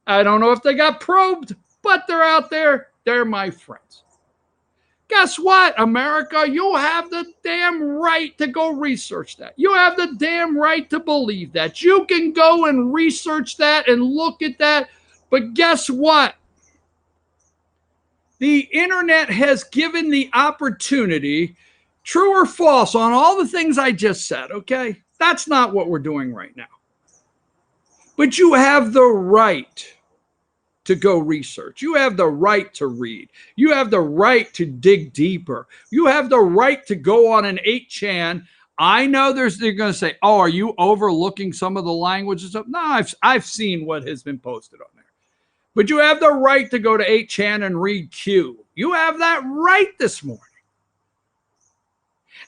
I don't know if they got probed. but they're out there. They're my friends. Guess what, America? You have the damn right to go research that. You have the damn right to believe that. You can go and research that and look at that. But guess what? The internet has given the opportunity, true or false, on all the things I just said, okay? That's not what we're doing right now. But you have the right to go research. You have the right to read. You have the right to dig deeper. You have the right to go on an 8chan. I know they're going to say, oh, are you overlooking some of the language and stuff? No, I've seen what has been posted on there. But you have the right to go to 8chan and read Q. You have that right this morning.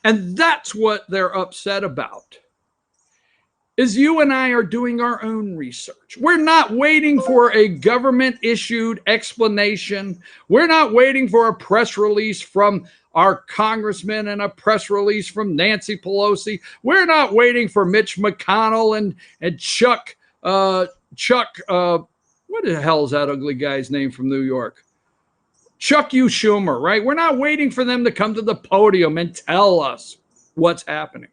And that's what they're upset about. Is you and I are doing our own research. We're not waiting for a government-issued explanation. We're not waiting for a press release from our congressman and a press release from Nancy Pelosi. We're not waiting for Mitch McConnell and Chuck, what the hell is that ugly guy's name from New York? Chuck U. Schumer, right? We're not waiting for them to come to the podium and tell us what's happening.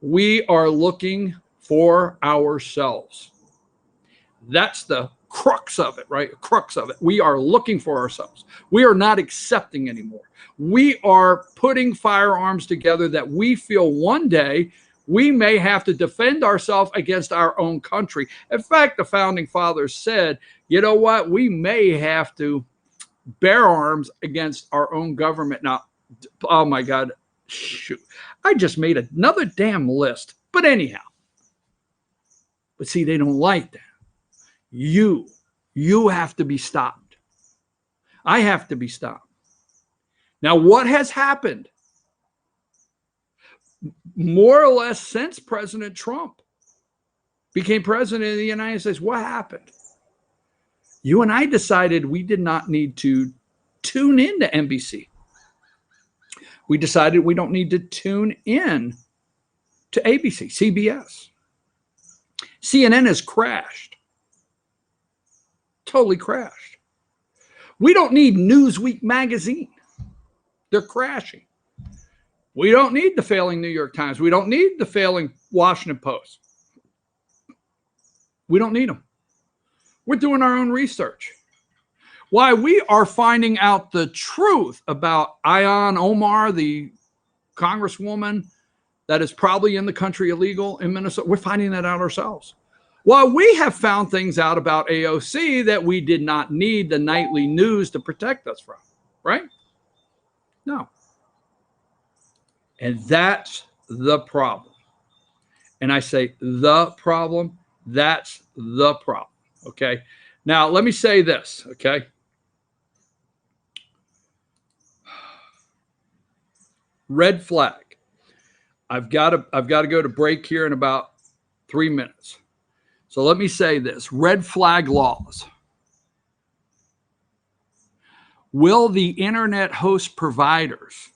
We are looking for ourselves. That's the crux of it, right? Crux of it. We are looking for ourselves. We are not accepting anymore. We are putting firearms together that we feel one day we may have to defend ourselves against our own country. In fact, the founding fathers said, you know what? We may have to bear arms against our own government. Now, oh my God, shoot. I just made another damn list. But anyhow, but see, they don't like that. You have to be stopped. I have to be stopped. Now, what has happened more or less since President Trump became president of the United States? What happened? You and I decided we did not need to tune into NBC. We decided we don't need to tune in to ABC, CBS. CNN has crashed. Totally crashed. We don't need Newsweek magazine. They're crashing. We don't need the failing New York Times. We don't need the failing Washington Post. We don't need them. We're doing our own research. Why? We are finding out the truth about Ilhan Omar, the congresswoman that is probably in the country illegal in Minnesota. We're finding that out ourselves. While we have found things out about AOC that we did not need the nightly news to protect us from, right? No. And that's the problem. And I say the problem, that's the problem, okay? Now, let me say this, okay? Red flag. I've got to go to break here in about 3 minutes. So let me say this. Red flag laws. Will the internet host providers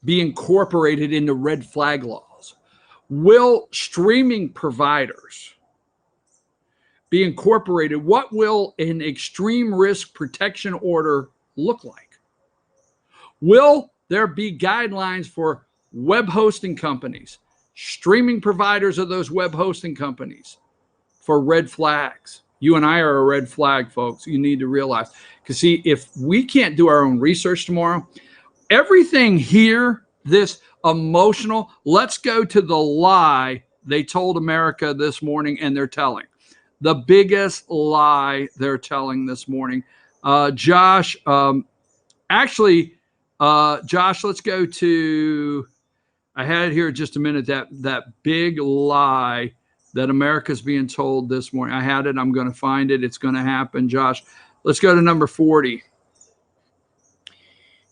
be incorporated into red flag laws? Will streaming providers be incorporated? What will an extreme risk protection order look like? Will there be guidelines for web hosting companies, streaming providers of those web hosting companies for red flags? You and I are a red flag, folks. You need to realize. Because see, if we can't do our own research tomorrow, everything here, this emotional, let's go to the lie they told America this morning and they're telling. The biggest lie they're telling this morning. Josh, Josh, let's go to, I had it here just a minute, that big lie that America's being told this morning. I had it. I'm going to find it. It's going to happen. Josh, let's go to number 40.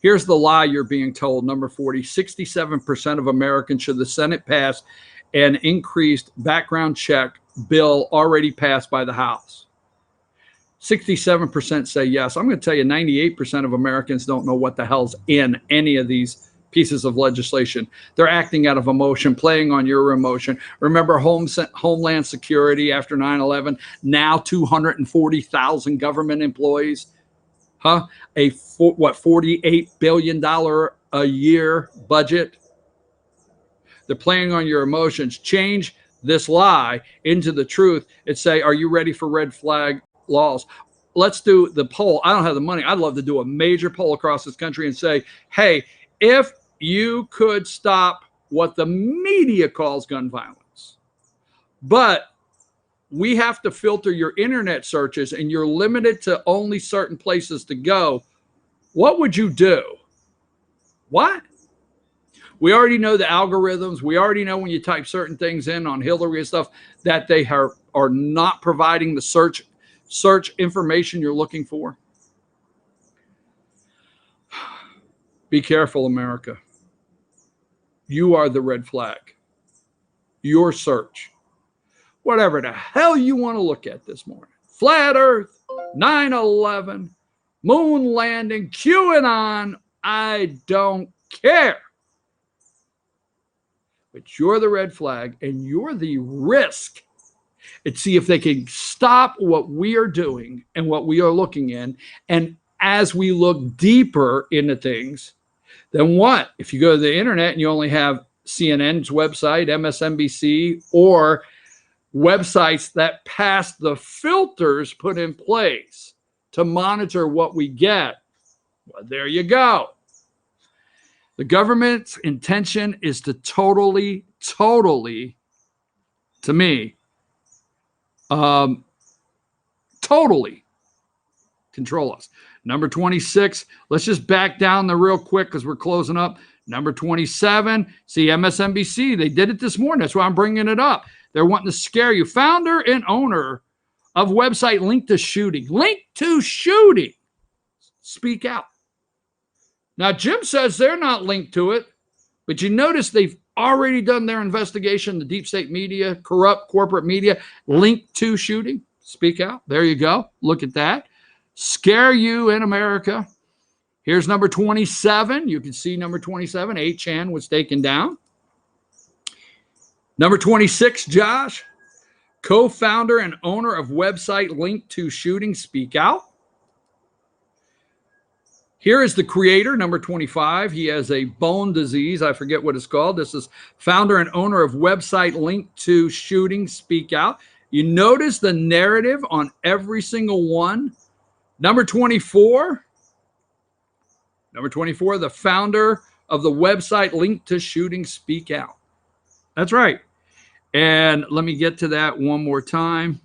Here's the lie you're being told. Number 40, 67% of Americans should the Senate pass an increased background check bill already passed by the House. 67% say yes. I'm going to tell you 98% of Americans don't know what the hell's in any of these pieces of legislation. They're acting out of emotion, playing on your emotion. Remember Homeland Security after 9/11? Now 240,000 government employees. Huh? $48 billion a year budget. They're playing on your emotions. Change this lie into the truth and say, are you ready for red flag laws? Let's do the poll. I don't have the money. I'd love to do a major poll across this country and say, hey, if you could stop what the media calls gun violence, but we have to filter your internet searches and you're limited to only certain places to go, what would you do? What? We already know the algorithms. We already know when you type certain things in on Hillary and stuff that they are not providing the search information you're looking for. Be careful, America. You are the red flag. Your search. Whatever the hell you want to look at this morning. Flat Earth, 9/11, moon landing, QAnon, I don't care. But you're the red flag and you're the risk. And see if they can stop what we are doing and what we are looking in. And as we look deeper into things, then what? If you go to the internet and you only have CNN's website, MSNBC, or websites that pass the filters put in place to monitor what we get, well, there you go. The government's intention is to totally, to me, totally control us. Number 26, let's just back down the real quick because we're closing up. Number 27, see MSNBC, they did it this morning. That's why I'm bringing it up. They're wanting to scare you. Founder and owner of website linked to shooting. Linked to shooting. Speak out. Now, Jim says they're not linked to it, but you notice they've already done their investigation, the deep state media, corrupt corporate media, linked to shooting. Speak out. There you go. Look at that. Scare you in America. Here's number 27. You can see number 27. 8chan was taken down. Number 26, Josh, co-founder and owner of website linked to shooting. Speak out. Here is the creator, number 25. He has a bone disease. I forget what it's called. This is founder and owner of website linked to shooting. Speak out. You notice the narrative on every single one. Number 24. Number 24, the founder of the website linked to shooting. Speak out. That's right. And let me get to that one more time.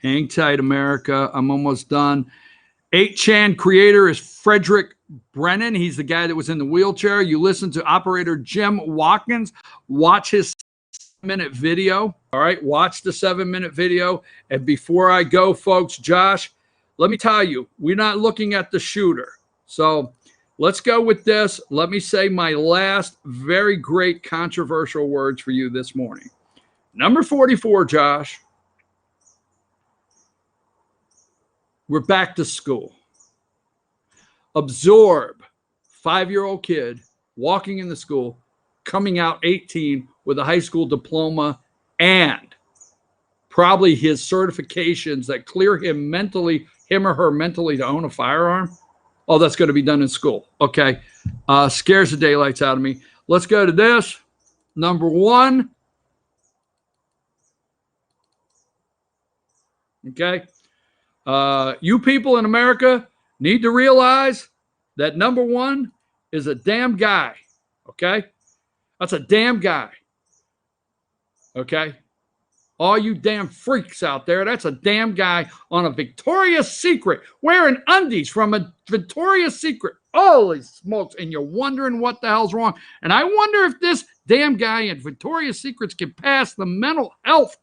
Hang tight, America. I'm almost done. 8chan creator is Frederick Brennan. He's the guy that was in the wheelchair. You listen to operator Jim Watkins. Watch his 7-minute video. All right, watch the 7-minute video. And before I go, folks, Josh, let me tell you, we're not looking at the shooter. So let's go with this. Let me say my last very great controversial words for you this morning. Number 44, Josh. We're back to school. Absorb 5-year-old kid walking in the school, coming out 18 with a high school diploma and probably his certifications that clear him mentally, him or her mentally, to own a firearm. Oh, that's going to be done in school. Okay. Scares the daylights out of me. Let's go to this. Number 1. Okay. You people in America need to realize that number 1 is a damn guy. Okay. That's a damn guy. Okay. All you damn freaks out there, that's a damn guy on a Victoria's Secret wearing undies from a Victoria's Secret. Holy smokes. And you're wondering what the hell's wrong. And I wonder if this damn guy in Victoria's Secrets can pass the mental health.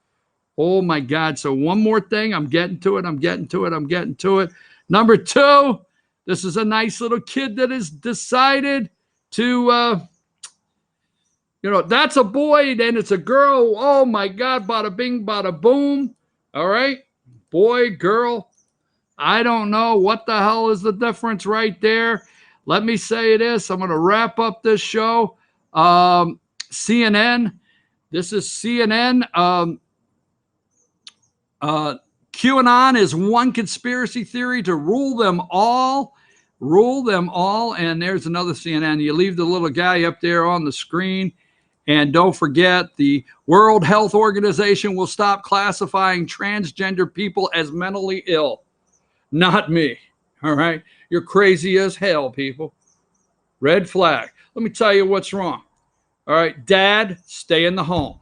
Oh my God. So one more thing. I'm getting to it. Number 2, this is a nice little kid that has decided to, that's a boy, then it's a girl. Oh my God, bada bing, bada boom. All right. Boy, girl. I don't know what the hell is the difference right there. Let me say this. I'm going to wrap up this show. CNN. This is CNN. QAnon is one conspiracy theory to rule them all. Rule them all. And there's another CNN. You leave the little guy up there on the screen. And don't forget, the World Health Organization will stop classifying transgender people as mentally ill. Not me. All right. You're crazy as hell, people. Red flag. Let me tell you what's wrong. All right. Dad, stay in the home.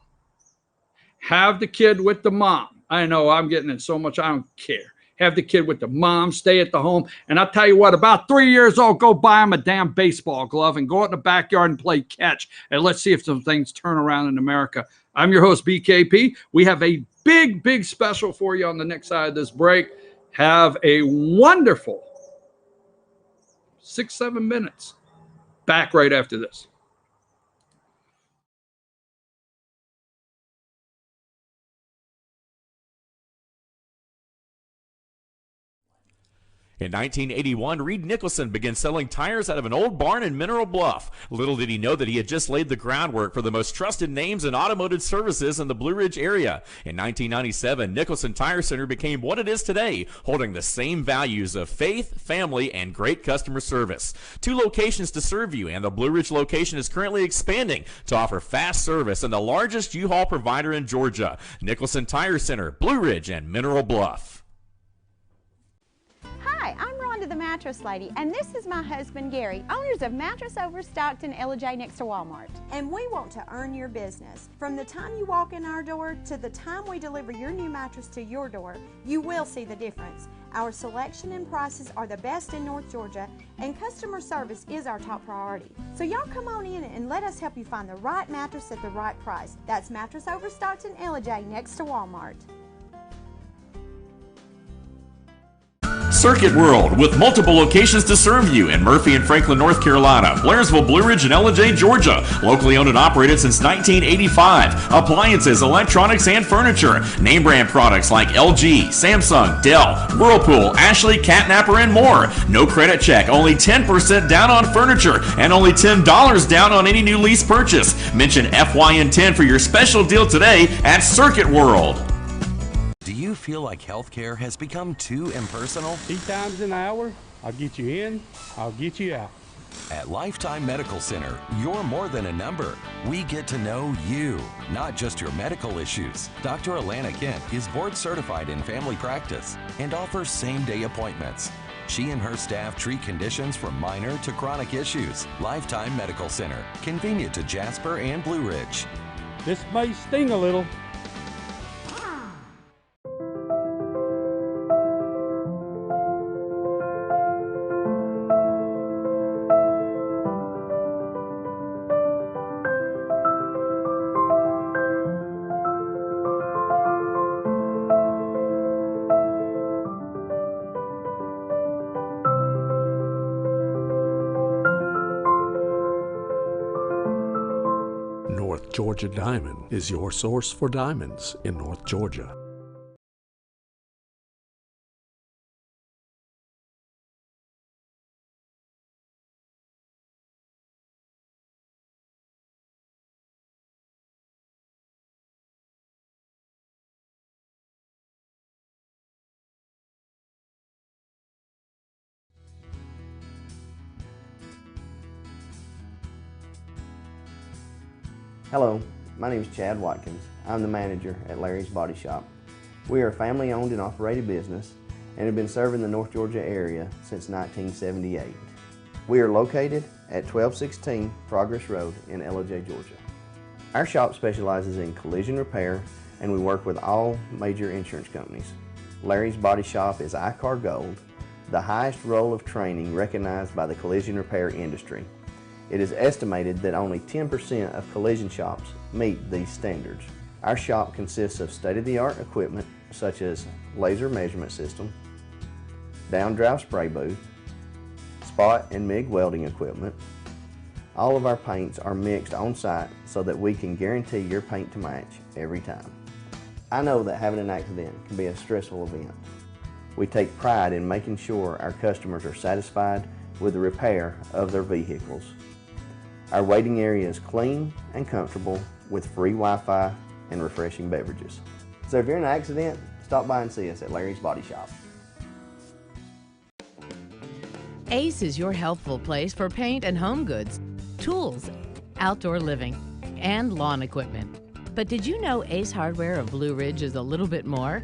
Have the kid with the mom. I know I'm getting in so much. I don't care. Have the kid with the mom, stay at the home. And I'll tell you what, about 3 years old, go buy him a damn baseball glove and go out in the backyard and play catch. And let's see if some things turn around in America. I'm your host, BKP. We have a big, big special for you on the next side of this break. Have a wonderful 6-7 minutes. Back right after this. In 1981, Reed Nicholson began selling tires out of an old barn in Mineral Bluff. Little did he know that he had just laid the groundwork for the most trusted names in automotive services in the Blue Ridge area. In 1997, Nicholson Tire Center became what it is today, holding the same values of faith, family, and great customer service. 2 locations to serve you, and the Blue Ridge location is currently expanding to offer fast service and the largest U-Haul provider in Georgia. Nicholson Tire Center, Blue Ridge, and Mineral Bluff. Hi, I'm Rhonda the Mattress Lady, and this is my husband Gary, owners of Mattress Overstocked in Ella-J next to Walmart. And we want to earn your business. From the time you walk in our door to the time we deliver your new mattress to your door, you will see the difference. Our selection and prices are the best in North Georgia, and customer service is our top priority. So y'all come on in and let us help you find the right mattress at the right price. That's Mattress Overstocked in Ella-J next to Walmart. Circuit World, with multiple locations to serve you in Murphy and Franklin, North Carolina, Blairsville, Blue Ridge, and Ella-J, Georgia. Locally owned and operated since 1985. Appliances, electronics, and furniture. Name brand products like LG, Samsung, Dell, Whirlpool, Ashley, Catnapper, and more. No credit check, only 10% down on furniture, and only $10 down on any new lease purchase. Mention FYN10 for your special deal today at Circuit World. Do you feel like healthcare has become too impersonal? 3 times an hour, I'll get you in, I'll get you out. At Lifetime Medical Center, you're more than a number. We get to know you, not just your medical issues. Dr. Alana Kent is board certified in family practice and offers same-day appointments. She and her staff treat conditions from minor to chronic issues. Lifetime Medical Center, convenient to Jasper and Blue Ridge. This may sting a little. North Georgia Diamond is your source for diamonds in North Georgia. Hello, my name is Chad Watkins. I'm the manager at Larry's Body Shop. We are a family-owned and operated business and have been serving the North Georgia area since 1978. We are located at 1216 Progress Road in Ella-J, Georgia. Our shop specializes in collision repair, and we work with all major insurance companies. Larry's Body Shop is ICAR Gold, the highest role of training recognized by the collision repair industry. It is estimated that only 10% of collision shops meet these standards. Our shop consists of state-of-the-art equipment such as laser measurement system, down-drive spray booth, spot and MIG welding equipment. All of our paints are mixed on-site so that we can guarantee your paint to match every time. I know that having an accident can be a stressful event. We take pride in making sure our customers are satisfied with the repair of their vehicles. Our waiting area is clean and comfortable with free Wi-Fi and refreshing beverages. So if you're in an accident, stop by and see us at Larry's Body Shop. Ace is your healthful place for paint and home goods, tools, outdoor living, and lawn equipment. But did you know Ace Hardware of Blue Ridge is a little bit more?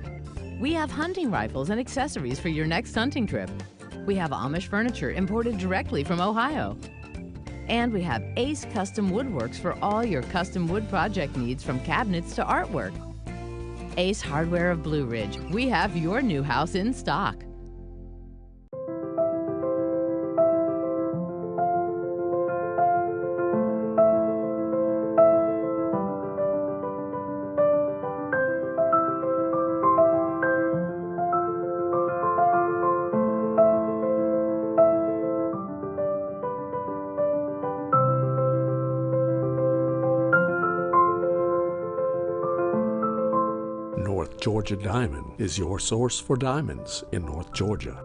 We have hunting rifles and accessories for your next hunting trip. We have Amish furniture imported directly from Ohio. And we have Ace Custom Woodworks for all your custom wood project needs, from cabinets to artwork. Ace Hardware of Blue Ridge, we have your new house in stock. North Georgia Diamond is your source for diamonds in North Georgia.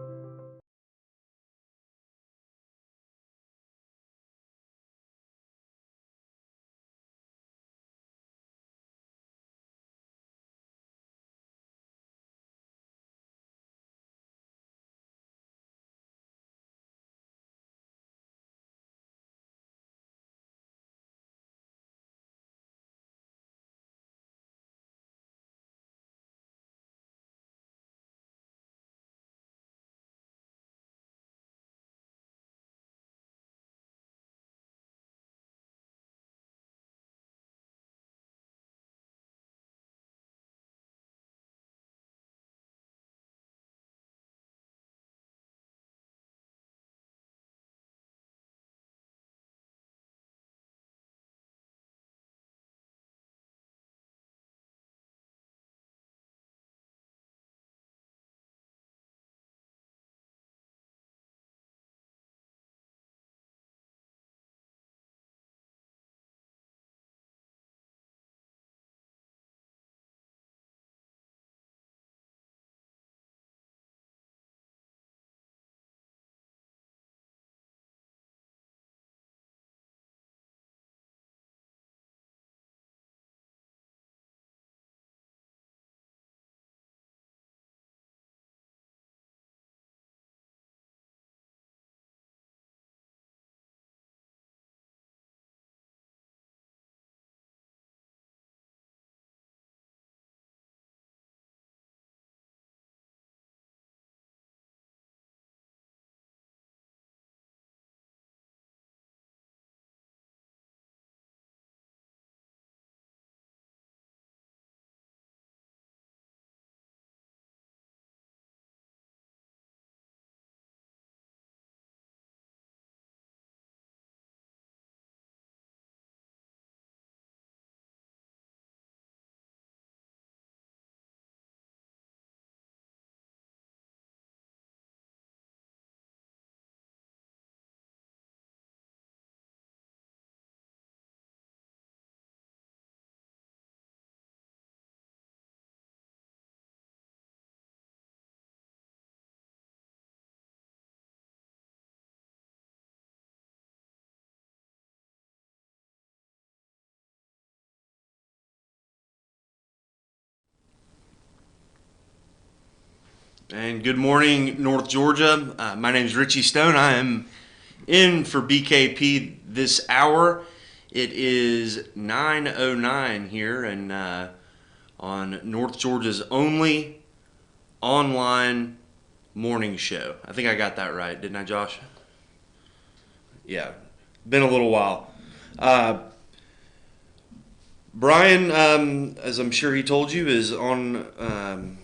And good morning, North Georgia. My name is Richie Stone. I am in for BKP this hour. It is 9:09 here, and on North Georgia's only online morning show. I think I got that right, didn't I, Josh? Yeah, been a little while. Brian, as I'm sure he told you, is on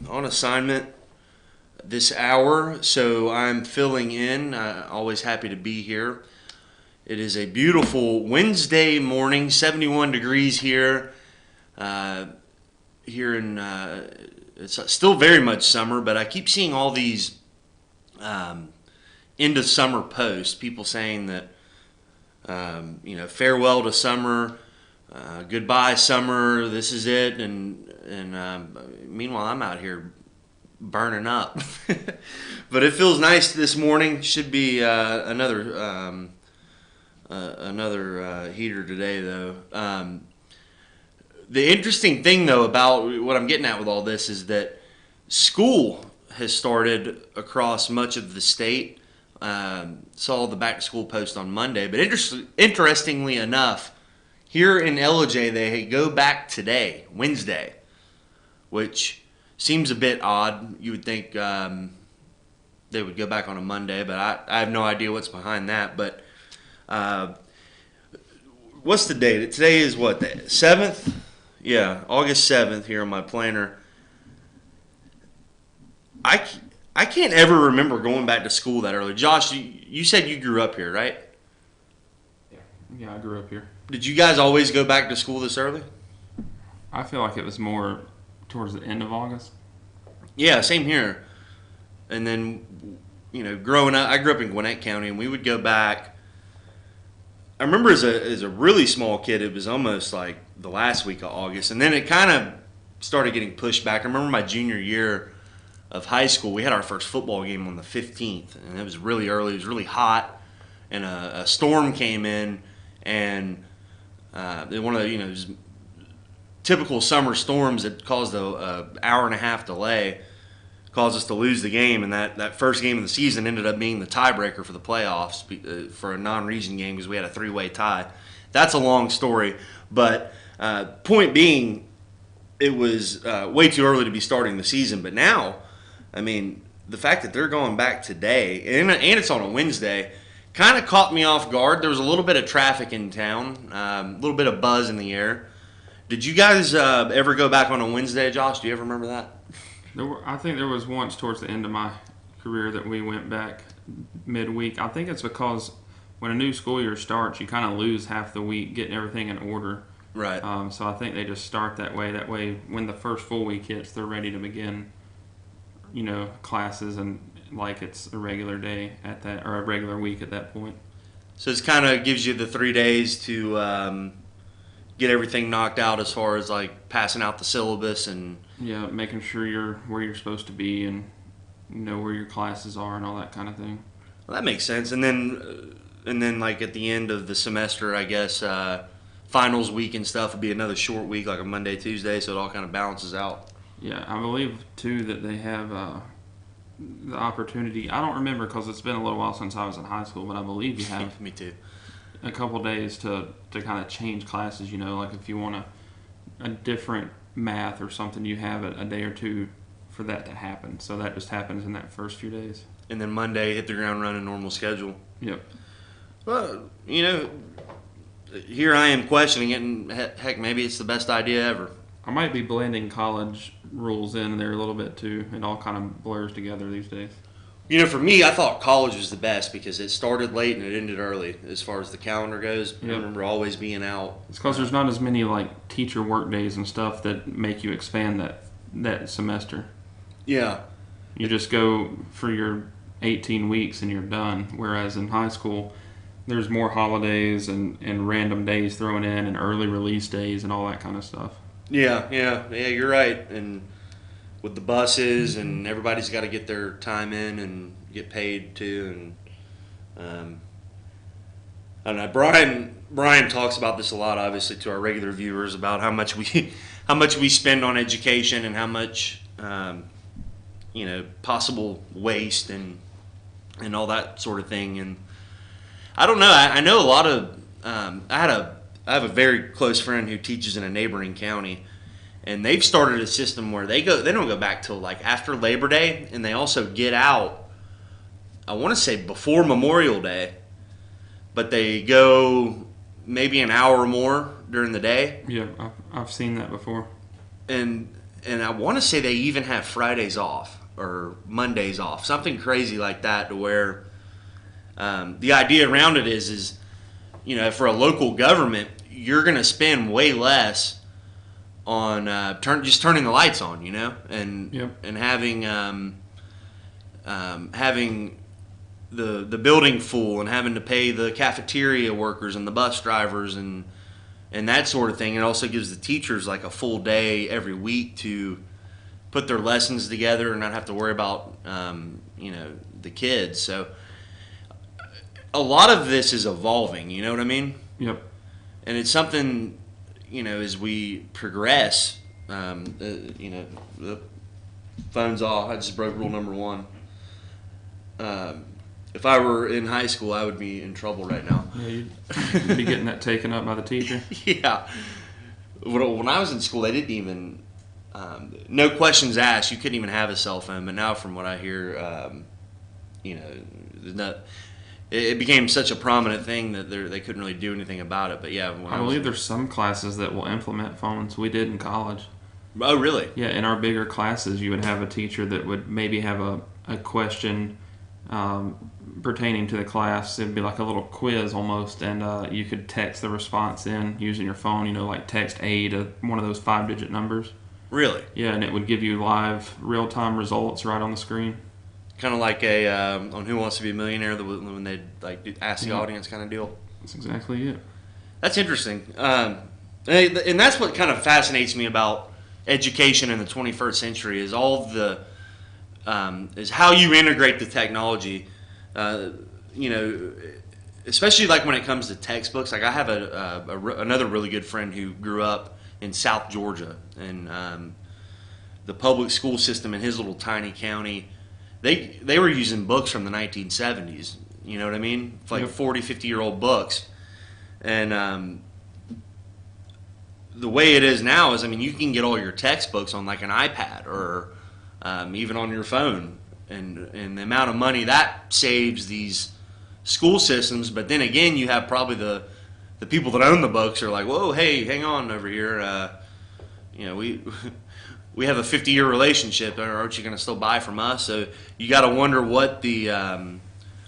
assignment this hour, so I'm filling in. Always happy to be here. It is a beautiful Wednesday morning, 71 degrees here. It's still very much summer, but I keep seeing all these end of summer posts. People saying that farewell to summer, goodbye summer, this is it, and meanwhile I'm out here burning up. But it feels nice this morning. Should be another heater today, though. The interesting thing, though, about what I'm getting at with all this is that school has started across much of the state. Saw the back to school post on Monday, but interestingly enough, here in LJ they go back today, Wednesday, which seems a bit odd. You would think they would go back on a Monday, but I have no idea what's behind that. But what's the date? Today is what, the 7th? Yeah, August 7th here on my planner. I can't ever remember going back to school that early. Josh, you said you grew up here, right? Yeah, I grew up here. Did you guys always go back to school this early? I feel like it was more towards the end of August. Yeah, same here. And then, growing up, I grew up in Gwinnett County, and we would go back. I remember as a really small kid, it was almost like the last week of August, and then it kind of started getting pushed back. I remember my junior year of high school, we had our first football game on the 15th, and it was really early. It was really hot, and a storm came in, and one of the typical summer storms that caused a hour and a half delay caused us to lose the game, and that first game of the season ended up being the tiebreaker for the playoffs for a non-region game because we had a 3-way tie. That's a long story, but point being, it was way too early to be starting the season. But now, I mean, the fact that they're going back today, and it's on a Wednesday, kind of caught me off guard. There was a little bit of traffic in town, a little bit of buzz in the air. Did you guys ever go back on a Wednesday, Josh? Do you ever remember that? I think there was once towards the end of my career that we went back midweek. I think it's because when a new school year starts, you kind of lose half the week getting everything in order. Right. So I think they just start that way. That way, when the first full week hits, they're ready to begin, classes and like it's a regular day at that, or a regular week at that point. So it kind of gives you the 3 days to get everything knocked out as far as like passing out the syllabus and making sure you're where you're supposed to be and know where your classes are and all that kind of thing. Well, that makes sense. And then like at the end of the semester, I guess finals week and stuff would be another short week, like a Monday, Tuesday, so it all kind of balances out. Yeah, I believe too that they have the opportunity. I don't remember because it's been a little while since I was in high school, but I believe you have Me too. a couple days to kind of change classes, like if you want a different math or something, you have a day or two for that to happen. So that just happens in that first few days. And then Monday, hit the ground running, normal schedule. Yep. Well, here I am questioning it, and heck, maybe it's the best idea ever. I might be blending college rules in there a little bit too. It all kind of blurs together these days. For me, I thought college was the best because it started late and it ended early as far as the calendar goes. Yep. I remember always being out. It's because there's not as many like teacher work days and stuff that make you expand that semester. Yeah. You just go for your 18 weeks and you're done. Whereas in high school, there's more holidays and random days thrown in and early release days and all that kind of stuff. Yeah, you're right. And with the buses and everybody's got to get their time in and get paid too. And I don't know. Brian talks about this a lot, obviously, to our regular viewers about how much we spend on education and how much possible waste and all that sort of thing. And I don't know. I know a lot of. I have a very close friend who teaches in a neighboring county, and they've started a system where they don't go back till like after Labor Day, and they also get out, I want to say before Memorial Day, but they go maybe an hour or more during the day. Yeah, I've seen that before. And I want to say they even have Fridays off or Mondays off, something crazy like that, to where the idea around it is for a local government, you're going to spend way less on just turning the lights on, and having having the building full and having to pay the cafeteria workers and the bus drivers and that sort of thing. It also gives the teachers like a full day every week to put their lessons together and not have to worry about the kids. So a lot of this is evolving. You know what I mean? Yep. And it's something, as we progress. The phone's off. I just broke rule number 1. If I were in high school, I would be in trouble right now. Yeah, you'd be getting that taken up by the teacher. Yeah. When I was in school, they didn't even, no questions asked. You couldn't even have a cell phone. But now, from what I hear, it became such a prominent thing that they couldn't really do anything about it. But yeah, I believe there's some classes that will implement phones. We did in college. Oh, really? Yeah, in our bigger classes, you would have a teacher that would maybe have a question pertaining to the class. It'd be like a little quiz almost, and you could text the response in using your phone, like text A to one of those 5-digit numbers. Really? Yeah, and it would give you live, real-time results right on the screen. Kind of like on Who Wants to Be a Millionaire, when they ask the audience kind of deal. That's exactly it. That's interesting. And that's what kind of fascinates me about education in the 21st century is all the is how you integrate the technology. Especially like when it comes to textbooks. Like I have another really good friend who grew up in South Georgia, and the public school system in his little tiny county, they were using books from the 1970s. You know what I mean? It's like 40, 50-year-old books. And the way it is now is, you can get all your textbooks on like an iPad or even on your phone. And the amount of money that saves these school systems. But then again, you have probably the people that own the books are like, whoa, hey, hang on over here. We have a 50-year relationship. Aren't you going to still buy from us? So you got to wonder what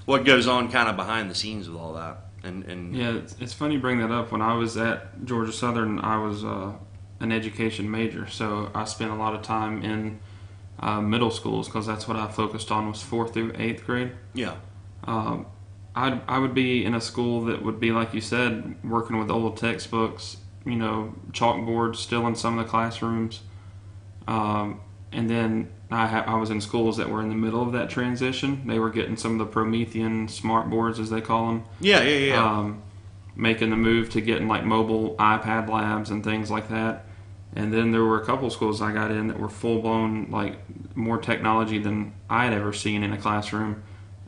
what goes on kind of behind the scenes with all that. And yeah, it's funny you bring that up. When I was at Georgia Southern, I was an education major, so I spent a lot of time in middle schools because that's what I focused on was 4th through 8th grade. Yeah. I would be in a school that would be, like you said, working with old textbooks, chalkboards still in some of the classrooms. And then I was in schools that were in the middle of that transition. They were getting some of the Promethean smart boards, as they call them. Yeah. Making the move to getting like mobile iPad labs and things like that. And then there were a couple schools I got in that were full-blown, like more technology than I had ever seen in a classroom.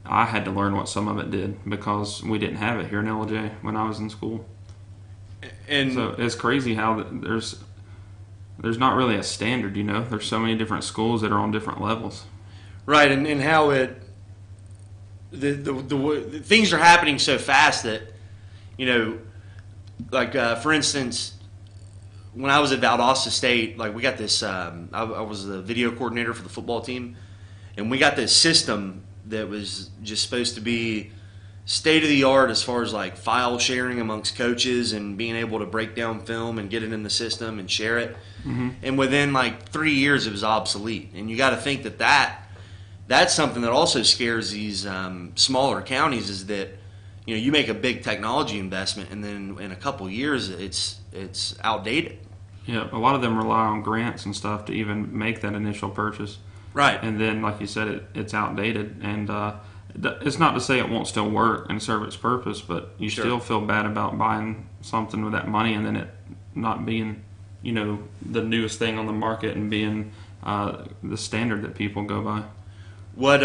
I had to learn what some of it did because we didn't have it here in LJ when I was in school. And so it's crazy how there's not really a standard, There's so many different schools that are on different levels. Right, and how the things are happening so fast that, for instance, when I was at Valdosta State, like we got this, I was the video coordinator for the football team, and we got this system that was just supposed to be state of the art as far as like file sharing amongst coaches and being able to break down film and get it in the system and share it. Mm-hmm. And within like 3 years, it was obsolete. And you got to think that's something that also scares these smaller counties is that you make a big technology investment and then in a couple years it's outdated. Yeah, a lot of them rely on grants and stuff to even make that initial purchase. Right. And then, like you said, it's outdated. And it's not to say it won't still work and serve its purpose, but you Sure. still feel bad about buying something with that money and then it not being, the newest thing on the market and being the standard that people go by. What?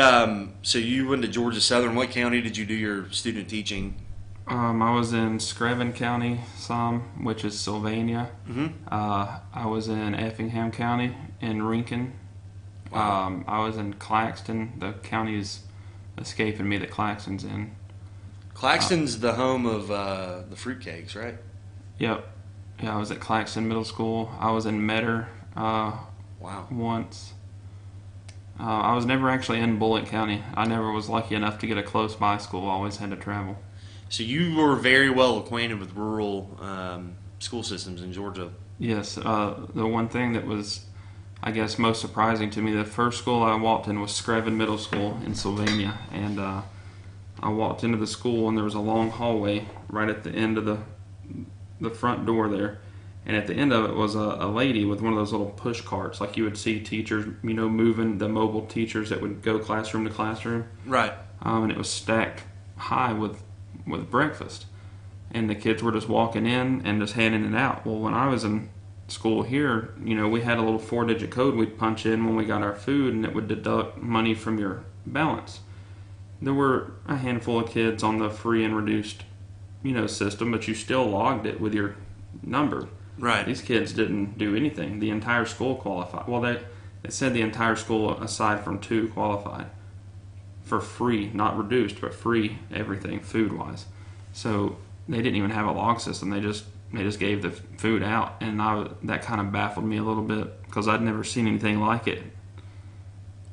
So you went to Georgia Southern. What county did you do your student teaching? I was in Screven County, which is Sylvania. Mm-hmm. I was in Effingham County in Rincon. Wow. I was in Claxton. The county is escaping me that Claxton's in. Claxton's the home of the fruitcakes, right? Yep. Yeah, I was at Claxton Middle School. I was in Metter once. I was never actually in Bullitt County. I never was lucky enough to get a close by school. I always had to travel. So you were very well acquainted with rural school systems in Georgia. Yes. The one thing that was, I guess, most surprising to me, the first school I walked in was Screven Middle School in Sylvania. And I walked into the school and there was a long hallway right at the end of the front door there. And at the end of it was a lady with one of those little push carts, like you would see teachers, moving the mobile teachers that would go classroom to classroom. Right. And it was stacked high with breakfast. And the kids were just walking in and just handing it out. Well, when I was in school here, we had a little 4-digit code we'd punch in when we got our food, and it would deduct money from your balance. There were a handful of kids on the free and reduced, system, but you still logged it with your number. Right. These kids didn't do anything. The entire school qualified. Well, they said the entire school, aside from 2, qualified for free, not reduced, but free everything food-wise. So they didn't even have a log system. They just gave the food out, and that kind of baffled me a little bit because I'd never seen anything like it.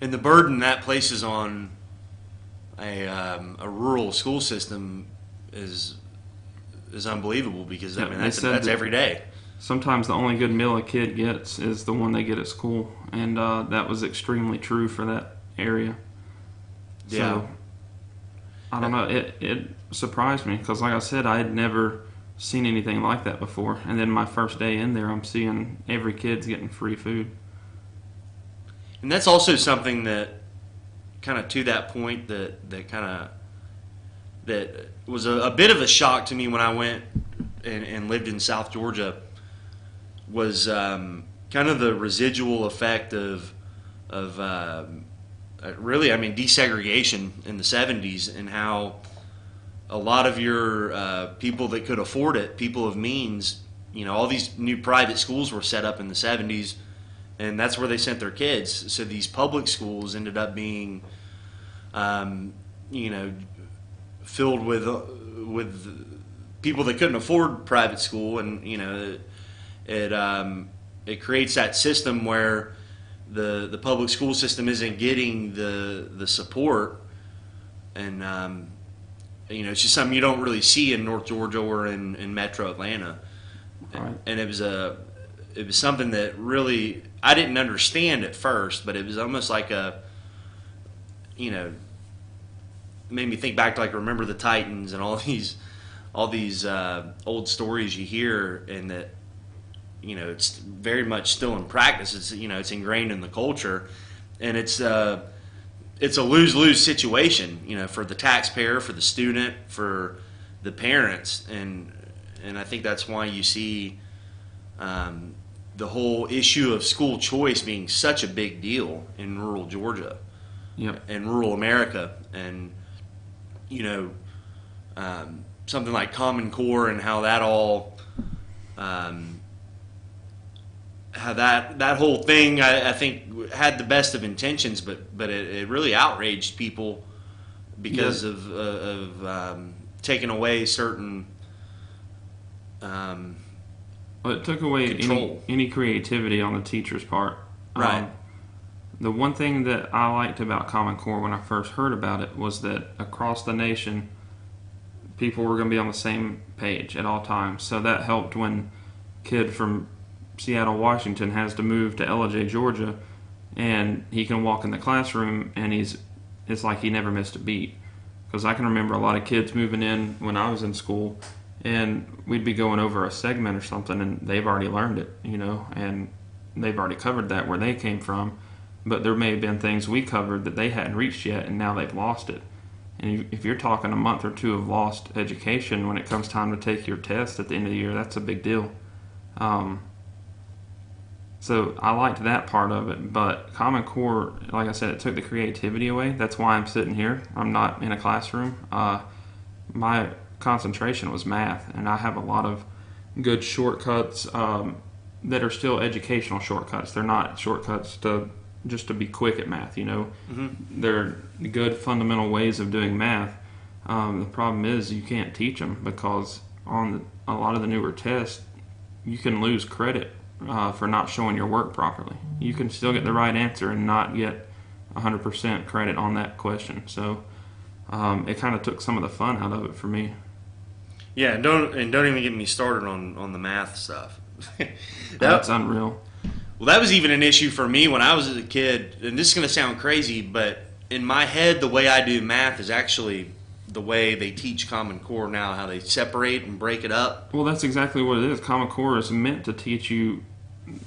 And the burden that places on a rural school system is unbelievable because that's every day. Sometimes the only good meal a kid gets is the one they get at school, and that was extremely true for that area. Yeah. So, I don't know. It surprised me because, like I said, I had never seen anything like that before. And then my first day in there, I'm seeing every kid's getting free food. And that's also something that, kind of to that point, that was a bit of a shock to me when I went and lived in South Georgia. Was kind of the residual effect of really, desegregation in the 70s, and how a lot of your people that could afford it, people of means, all these new private schools were set up in the 70s, and that's where they sent their kids. So these public schools ended up being, filled with people that couldn't afford private school, and it creates that system where the public school system isn't getting the support, and it's just something you don't really see in North Georgia or in Metro Atlanta. Right. And it was something that really I didn't understand at first, but it was almost like made me think back to Remember the Titans and all these old stories you hear, and that it's very much still in practice. It's it's ingrained in the culture, and it's a lose-lose situation, for the taxpayer, for the student, for the parents, and I think that's why you see the whole issue of school choice being such a big deal in rural Georgia, and rural America, and something like Common Core and how that all. How that whole thing, I think, had the best of intentions, but it really outraged people because of taking away certain. Well, it took away control. any creativity on the teacher's part. Right. The one thing that I liked about Common Core when I first heard about it was that across the nation, people were going to be on the same page at all times. So that helped when a kid from Seattle, Washington has to move to Ellijay, Georgia, and he can walk in the classroom and it's like he never missed a beat. Because I can remember a lot of kids moving in when I was in school, and we'd be going over a segment or something, and they've already learned it, and they've already covered that where they came from, but there may have been things we covered that they hadn't reached yet, and now they've lost it. And if you're talking a month or two of lost education when it comes time to take your test at the end of the year, that's a big deal. So I liked that part of it, but Common Core, like I said, it took the creativity away. That's why I'm sitting here. I'm not in a classroom. My concentration was math, and I have a lot of good shortcuts that are still educational shortcuts. They're not shortcuts just to be quick at math, Mm-hmm. They're good fundamental ways of doing math. The problem is you can't teach them because on a lot of the newer tests, you can lose credit for not showing your work properly. You can still get the right answer and not get 100% credit on that question. So it kind of took some of the fun out of it for me. Yeah, and don't even get me started on the math stuff. That's unreal. Well, that was even an issue for me when I was a kid, and this is going to sound crazy, but in my head, the way I do math is actually the way they teach Common Core now, how they separate and break it up. Well, that's exactly what it is. Common Core is meant to teach you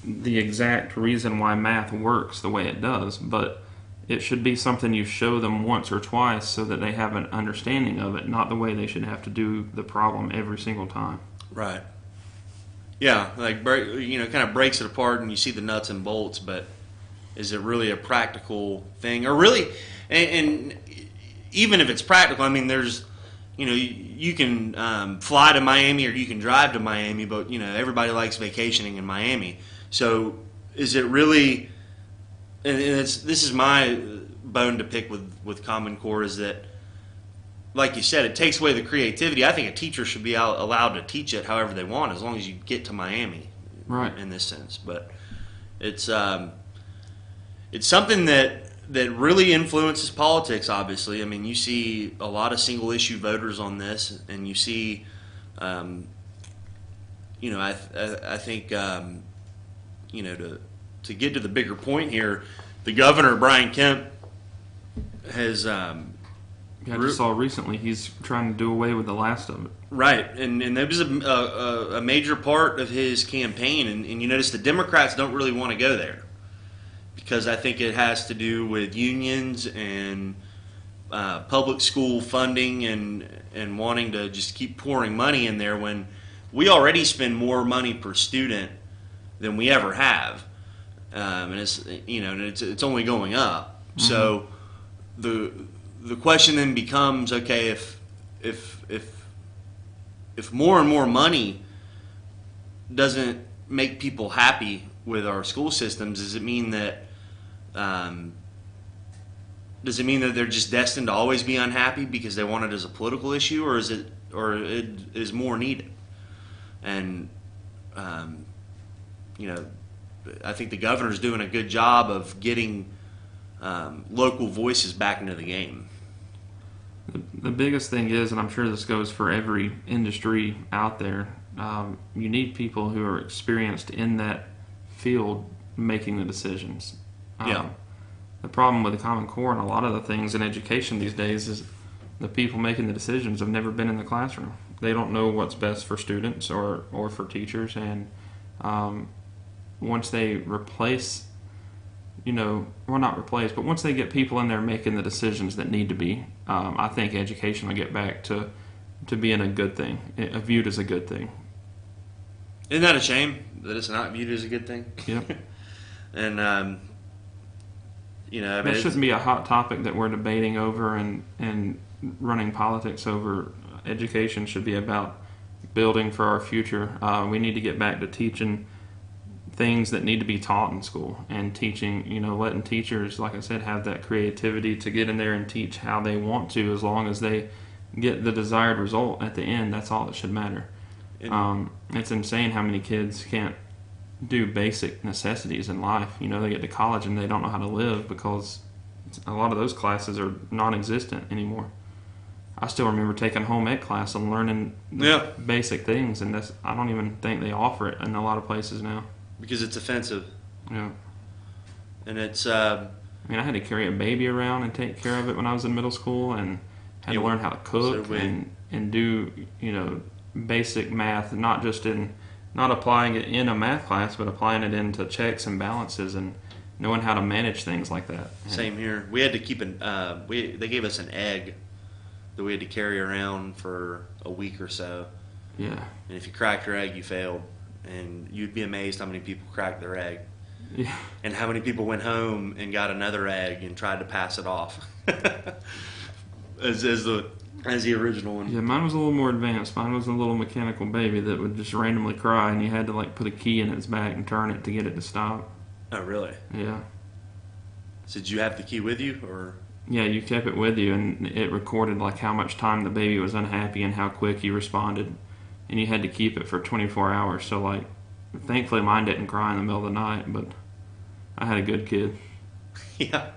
the exact reason why math works the way it does, but it should be something you show them once or twice so that they have an understanding of it, not the way they should have to do the problem every single time. Right. Yeah, like kind of breaks it apart and you see the nuts and bolts, but is it really a practical thing? Or really, and even if it's practical, I mean, there's, you can fly to Miami or you can drive to Miami, but everybody likes vacationing in Miami. So is it really? And this is my bone to pick with Common Core, is that, like you said, it takes away the creativity. I think a teacher should be allowed to teach it however they want, as long as you get to Miami, right? In this sense, but it's something that really influences politics. Obviously, I mean, you see a lot of single issue voters on this, and you see, I think, to get to the bigger point here, the governor, Brian Kemp, has. I just saw recently he's trying to do away with the last of it. Right, and that was a major part of his campaign, and you notice the Democrats don't really want to go there, because I think it has to do with unions and public school funding and wanting to just keep pouring money in there when we already spend more money per student than we ever have, and it's only going up. Mm-hmm. So the question then becomes, okay, if more and more money doesn't make people happy with our school systems, does it mean that they're just destined to always be unhappy because they want it as a political issue, or is more needed? And I think the governor's doing a good job of getting local voices back into the game. The biggest thing is, and I'm sure this goes for every industry out there, you need people who are experienced in that field making the decisions. Yeah. The problem with the Common Core and a lot of the things in education these days is the people making the decisions have never been in the classroom. They don't know what's best for students or for teachers, and once they replace, not replace, but once they get people in there making the decisions that need to be, I think education will get back to being a good thing, viewed as a good thing. Isn't that a shame that it's not viewed as a good thing? Yep. And it shouldn't be a hot topic that we're debating over and running politics over. Education should be about building for our future. We need to get back to teaching things that need to be taught in school, and teaching, letting teachers, like I said, have that creativity to get in there and teach how they want to, as long as they get the desired result at the end. That's all that should matter. It's insane how many kids can't do basic necessities in life. They get to college and they don't know how to live because a lot of those classes are non-existent anymore. I still remember taking home ec class and learning basic things, and I don't even think they offer it in a lot of places now. Because it's offensive. Yeah. And it's... I had to carry a baby around and take care of it when I was in middle school, and had to learn how to cook and do, basic math, not applying it in a math class, but applying it into checks and balances and knowing how to manage things like that. Same here. We had to keep they gave us an egg that we had to carry around for a week or so. Yeah. And if you cracked your egg, you failed. And you'd be amazed how many people cracked their egg. Yeah. And how many people went home and got another egg and tried to pass it off as the original one. Yeah, mine was a little more advanced. Mine was a little mechanical baby that would just randomly cry, and you had to put a key in its back and turn it to get it to stop. Oh, really? Yeah. So did you have the key with you, or? Yeah, you kept it with you, and it recorded how much time the baby was unhappy and how quick you responded. And you had to keep it for 24 hours. So, thankfully mine didn't cry in the middle of the night, but I had a good kid. Yeah.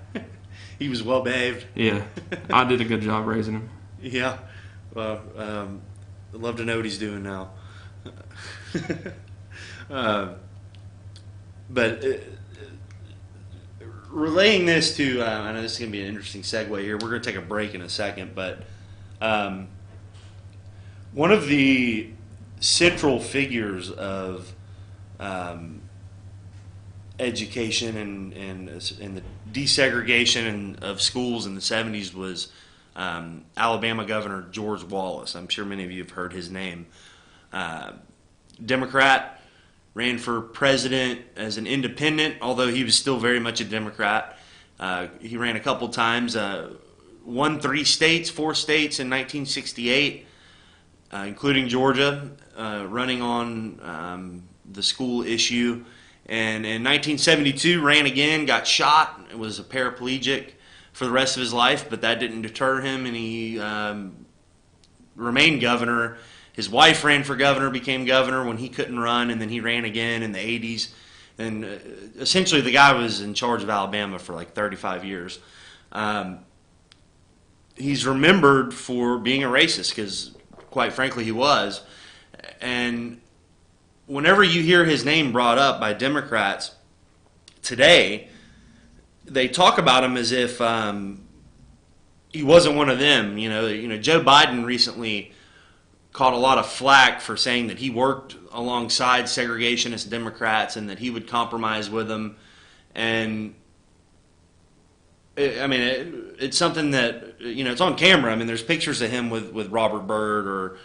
He was well behaved. Yeah. I did a good job raising him. Yeah. Well, I'd love to know what he's doing now. But relaying this to, I know this is going to be an interesting segue here. We're going to take a break in a second, but One of the central figures of education and the desegregation of schools in the 70s was Alabama Governor George Wallace. I'm sure many of you have heard his name. Democrat, ran for president as an independent, although he was still very much a Democrat. He ran a couple times, won 4 states in 1968, including Georgia, running on the school issue. And in 1972, ran again, got shot, was a paraplegic for the rest of his life, but that didn't deter him, and he remained governor. His wife ran for governor, became governor when he couldn't run, and then he ran again in the 80s. And essentially, the guy was in charge of Alabama for like 35 years. He's remembered for being a racist, because quite frankly, he was. And whenever you hear his name brought up by Democrats today, they talk about him as if he wasn't one of them. You know, Joe Biden recently caught a lot of flack for saying that he worked alongside segregationist Democrats and that he would compromise with them. And it's something that, it's on camera. I mean, there's pictures of him with Robert Byrd, or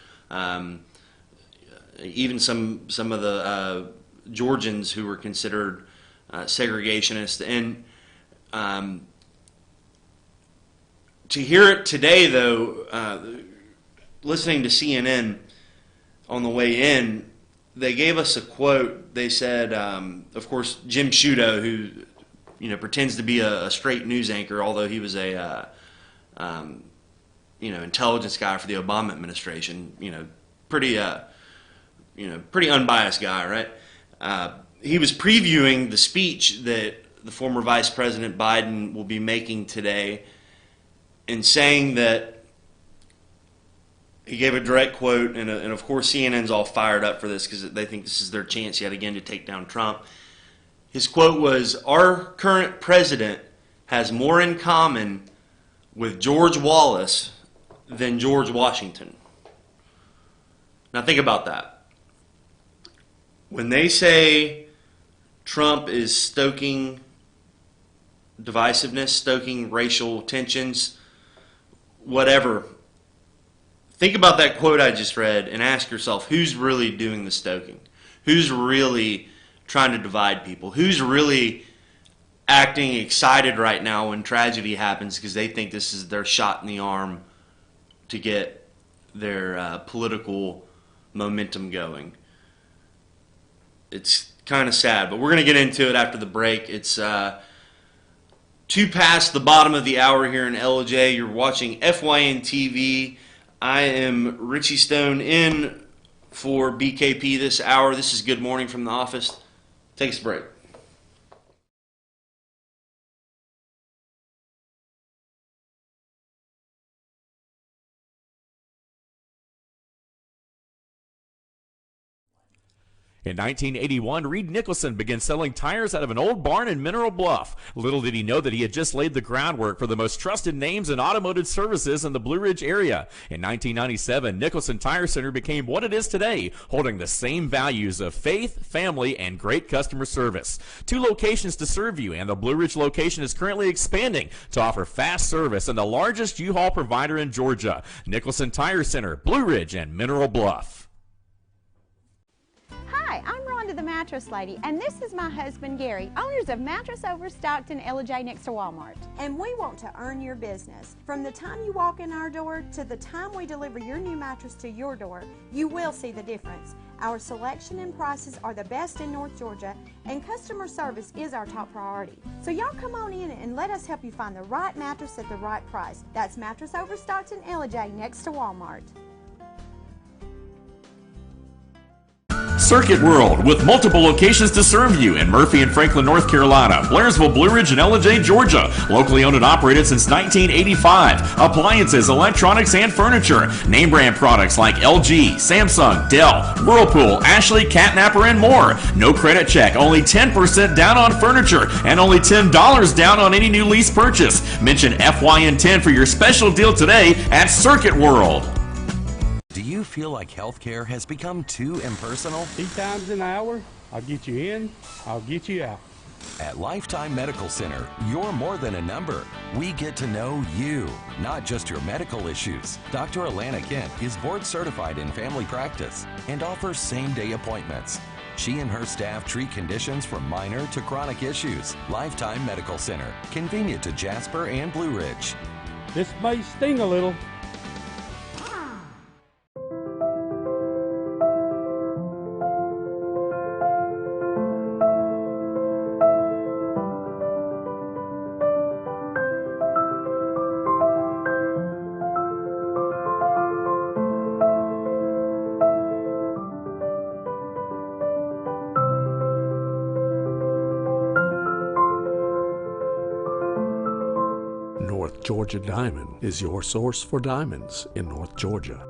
even some of the Georgians who were considered segregationists. And to hear it today, though, listening to CNN on the way in, they gave us a quote. They said, of course, Jim Sciutto, who pretends to be a straight news anchor, although he was a intelligence guy for the Obama administration. Pretty unbiased guy, right? He was previewing the speech that the former Vice President Biden will be making today, and saying that he gave a direct quote, and of course CNN's all fired up for this because they think this is their chance yet again to take down Trump. His quote was, "Our current president has more in common with George Wallace than George Washington." Now think about that. When they say Trump is stoking divisiveness, stoking racial tensions, whatever, think about that quote I just read and ask yourself, who's really doing the stoking? Who's really trying to divide people? Who's really acting excited right now when tragedy happens because they think this is their shot in the arm to get their political momentum going? It's kind of sad, but we're going to get into it after the break. It's 2 past the bottom of the hour here in LJ. You're watching FYN TV. I am Richie Stone in for BKP this hour. This is Good Morning from the office. Take us a break. In 1981, Reed Nicholson began selling tires out of an old barn in Mineral Bluff. Little did he know that he had just laid the groundwork for the most trusted names in automotive services in the Blue Ridge area. In 1997, Nicholson Tire Center became what it is today, holding the same values of faith, family, and great customer service. 2 locations to serve you, and the Blue Ridge location is currently expanding to offer fast service and the largest U-Haul provider in Georgia. Nicholson Tire Center, Blue Ridge, and Mineral Bluff. Hi, I'm Rhonda the Mattress Lady, and this is my husband Gary, owners of Mattress Overstocked in LJ next to Walmart. And we want to earn your business. From the time you walk in our door to the time we deliver your new mattress to your door, you will see the difference. Our selection and prices are the best in North Georgia, and customer service is our top priority. So y'all come on in and let us help you find the right mattress at the right price. That's Mattress Overstocked in LJ next to Walmart. Circuit World, with multiple locations to serve you in Murphy and Franklin, North Carolina, Blairsville, Blue Ridge, and Ellijay, Georgia. Locally owned and operated since 1985. Appliances, electronics, and furniture. Name brand products like LG, Samsung, Dell, Whirlpool, Ashley, Catnapper, and more. No credit check, only 10% down on furniture, and only $10 down on any new lease purchase. Mention FYN10 for your special deal today at Circuit World. Do you feel like healthcare has become too impersonal? 3 times an hour, I'll get you in, I'll get you out. At Lifetime Medical Center, you're more than a number. We get to know you, not just your medical issues. Dr. Alana Kent is board certified in family practice and offers same-day appointments. She and her staff treat conditions from minor to chronic issues. Lifetime Medical Center, convenient to Jasper and Blue Ridge. This may sting a little. North Georgia Diamond is your source for diamonds in North Georgia.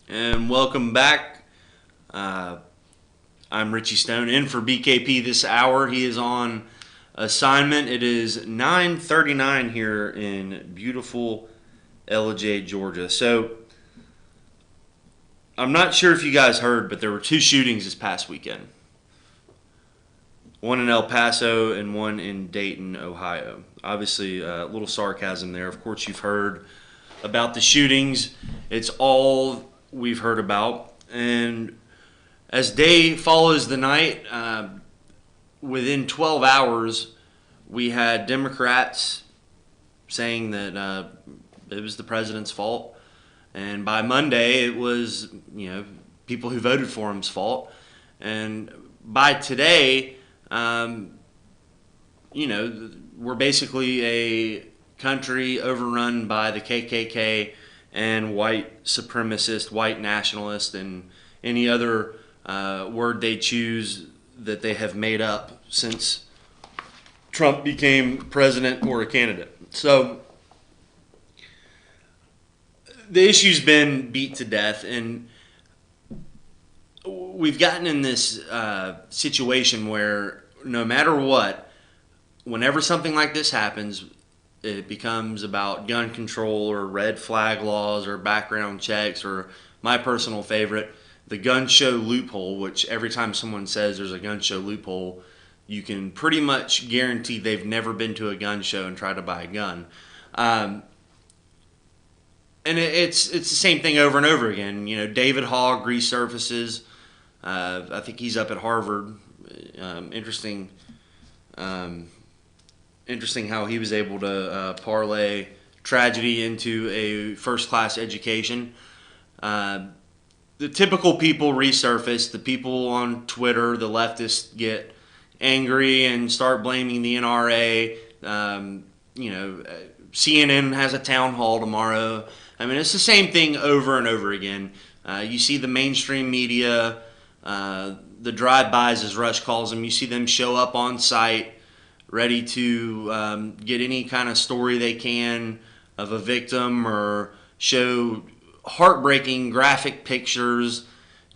And welcome back. I'm Richie Stone in for BKP this hour. He is on assignment. It is 9:39 here in beautiful Ellijay, Georgia. So I'm not sure if you guys heard, but there were 2 shootings this past weekend. One in El Paso and one in Dayton, Ohio. Obviously, a little sarcasm there. Of course, you've heard about the shootings. It's all we've heard about. And as day follows the night, within 12 hours, we had Democrats saying that it was the president's fault. And by Monday, it was, people who voted for him's fault. And by today, we're basically a country overrun by the KKK and white supremacist, white nationalist, and any other word they choose that they have made up since Trump became president or a candidate. So the issue's been beat to death, and we've gotten in this situation where no matter what, whenever something like this happens, it becomes about gun control or red flag laws or background checks, or my personal favorite, the gun show loophole, which every time someone says there's a gun show loophole, you can pretty much guarantee they've never been to a gun show and tried to buy a gun. And it's the same thing over and over again. David Hogg resurfaces. I think he's up at Harvard. Interesting how he was able to parlay tragedy into a first-class education. The typical people resurface. The people on Twitter, the leftists, get angry and start blaming the NRA. CNN has a town hall tomorrow. I mean, it's the same thing over and over again. You see the mainstream media, the drive-bys, as Rush calls them, you see them show up on site ready to get any kind of story they can of a victim or show heartbreaking graphic pictures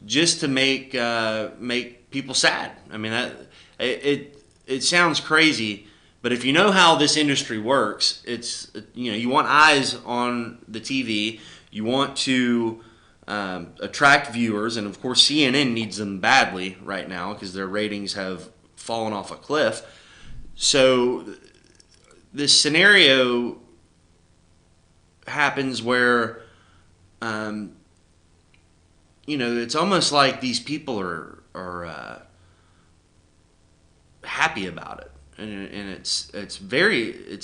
just to make people sad. I mean, it sounds crazy, but if you know how this industry works, it's you want eyes on the TV, you want to attract viewers, and of course CNN needs them badly right now because their ratings have fallen off a cliff. So this scenario happens where it's almost like these people are happy about it, and it's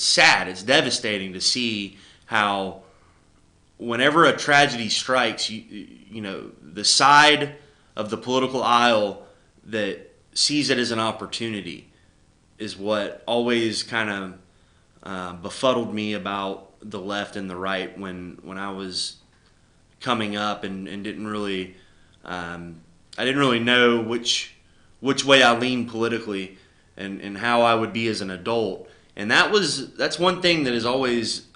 sad, it's devastating to see how whenever a tragedy strikes, the side of the political aisle that sees it as an opportunity is what always kind of befuddled me about the left and the right when I was coming up and didn't really I didn't really know which way I leaned politically and how I would be as an adult. And that's one thing that has always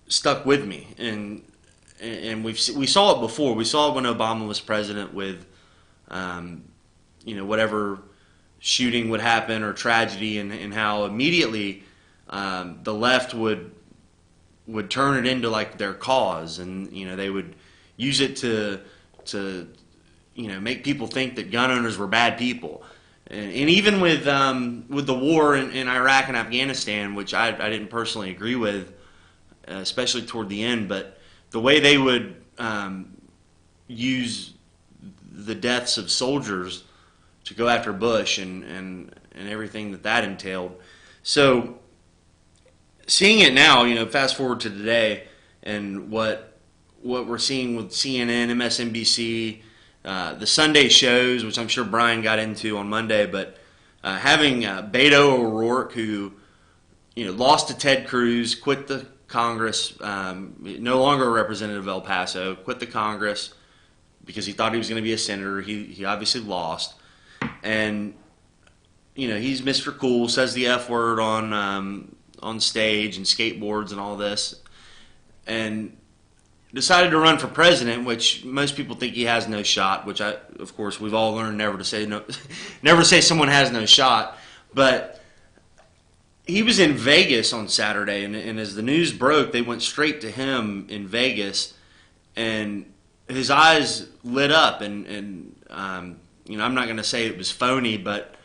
stuck with me, and we saw it before. We saw it when Obama was president with whatever shooting would happen or tragedy, and how immediately the left would turn it into like their cause, and they would use it to make people think that gun owners were bad people. And even with the war in Iraq and Afghanistan, which I didn't personally agree with, especially toward the end, but the way they would use the deaths of soldiers to go after Bush and everything that entailed. So seeing it now, fast forward to today, and what we're seeing with CNN, MSNBC, the Sunday shows, which I'm sure Brian got into on Monday, but having Beto O'Rourke, who lost to Ted Cruz, quit the Congress, no longer a representative of El Paso, quit the Congress because he thought he was going to be a senator. He obviously lost, and he's Mr. Cool, says the F word on stage and skateboards and all this, and decided to run for president, which most people think he has no shot, which of course we've all learned never to say no, never say someone has no shot. But he was in Vegas on Saturday, and as the news broke, they went straight to him in Vegas, and his eyes lit up, and you know, I'm not going to say it was phony, but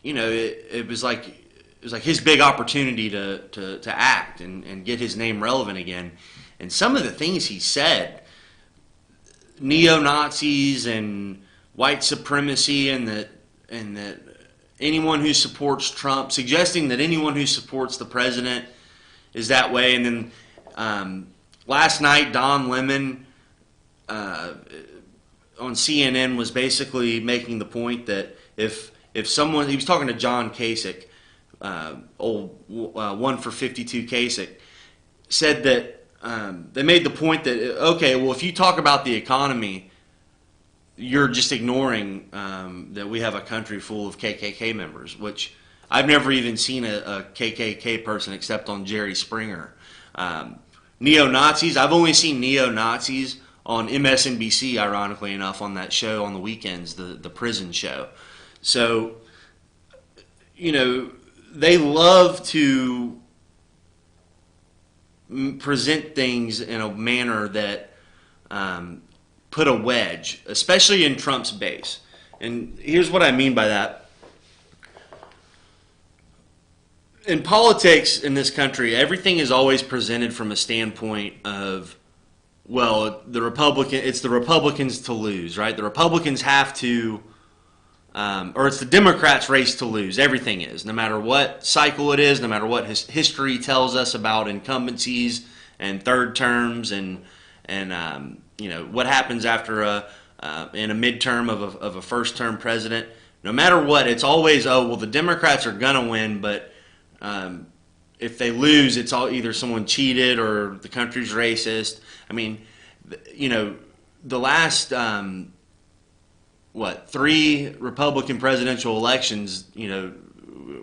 you know, it was like his big opportunity to act and get his name relevant again. And some of the things he said, neo-Nazis and white supremacy, and that anyone who supports Trump, suggesting that anyone who supports the president is that way. And then last night, Don Lemon on CNN was basically making the point that if someone, he was talking to John Kasich, old 1 for 52 Kasich, said that they made the point that, okay, well, if you talk about the economy, you're just ignoring that we have a country full of KKK members, which I've never even seen a KKK person except on Jerry Springer. Neo-Nazis, I've only seen neo-Nazis on MSNBC, ironically enough, on that show on the weekends, the prison show. So, you know, they love to present things in a manner that put a wedge, especially in Trump's base. And here's what I mean by that. In politics in this country, everything is always presented from a standpoint of, well, it's the Republicans to lose, right? The Republicans have to, or it's the Democrats' race to lose. Everything is, no matter what cycle it is, no matter what history tells us about incumbencies and third terms, and you know, what happens after in a midterm of a first-term president. No matter what, it's always, oh, well, the Democrats are gonna win, but if they lose, it's all either someone cheated or the country's racist. I mean, you know, the last 3 Republican presidential elections, you know,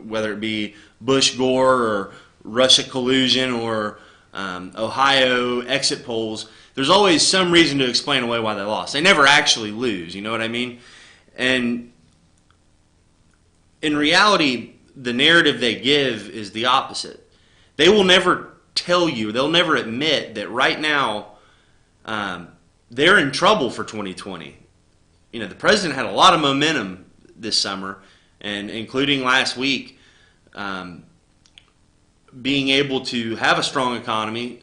whether it be Bush Gore or Russia collusion or Ohio exit polls, there's always some reason to explain away why they lost. They never actually lose, you know what I mean? And in reality, the narrative they give is the opposite. They will never tell you, they'll never admit that right now they're in trouble for 2020. You know, the president had a lot of momentum this summer, and including last week, being able to have a strong economy,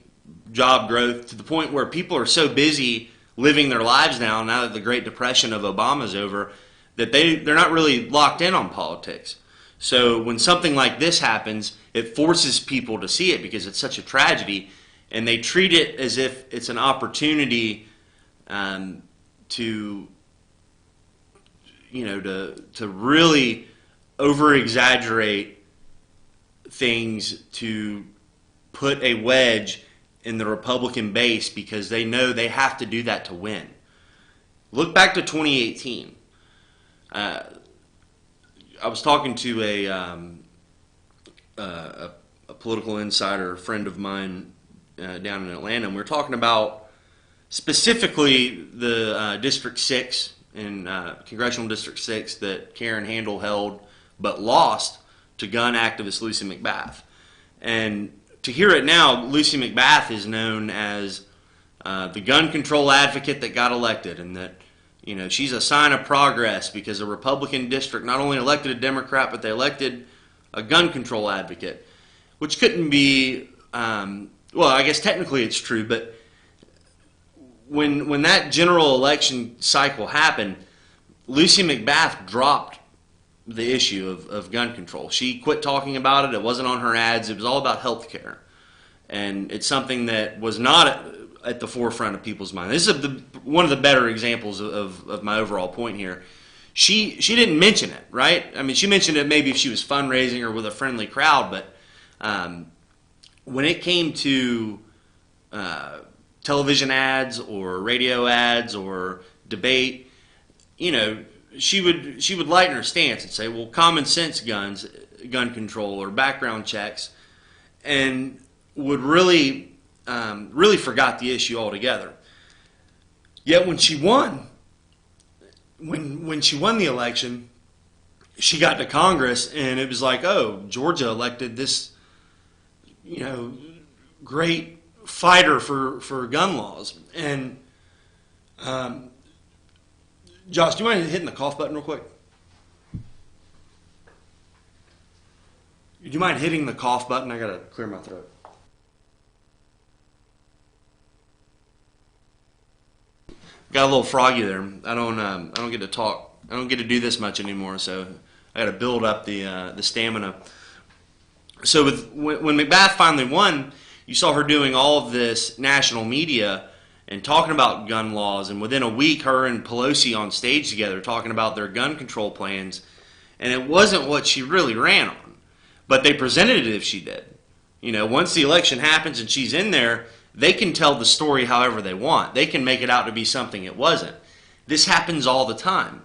job growth, to the point where people are so busy living their lives now that the Great Depression of Obama's over, that they're not really locked in on politics. So when something like this happens, it forces people to see it because it's such a tragedy, and they treat it as if it's an opportunity to, you know, to really over-exaggerate things, to put a wedge in the Republican base because they know they have to do that to win. Look back to 2018. I was talking to a political insider, a friend of mine down in Atlanta, and we were talking about specifically the District 6 in Congressional District 6 that Karen Handel held but lost to gun activist Lucy McBath. And to hear it now, Lucy McBath is known as the gun control advocate that got elected, and that, you know, she's a sign of progress because a Republican district not only elected a Democrat, but they elected a gun control advocate, which couldn't be, well, I guess technically it's true, but when that general election cycle happened, Lucy McBath dropped the issue of gun control. She quit talking about it. It wasn't on her ads. It was all about health care. And it's something that was not at the forefront of people's mind. This is one of the better examples of my overall point here. She didn't mention it, right? I mean, she mentioned it maybe if she was fundraising or with a friendly crowd, but when it came to television ads or radio ads or debate, you know, she would lighten her stance and say, well, common sense gun control or background checks, and would really forgot the issue altogether. Yet when she won the election, she got to Congress, and it was like, oh, Georgia elected this, great fighter for gun laws. And Josh, do you mind hitting the cough button real quick? Do you mind hitting the cough button? I gotta clear my throat. Got a little froggy there. I don't get to talk. I don't get to do this much anymore, so I got to build up the stamina. So when McBath finally won, you saw her doing all of this national media and talking about gun laws, and within a week, her and Pelosi on stage together talking about their gun control plans, and it wasn't what she really ran on, but they presented it if she did. Once the election happens and she's in there, they can tell the story however they want. They can make it out to be something it wasn't. This happens all the time.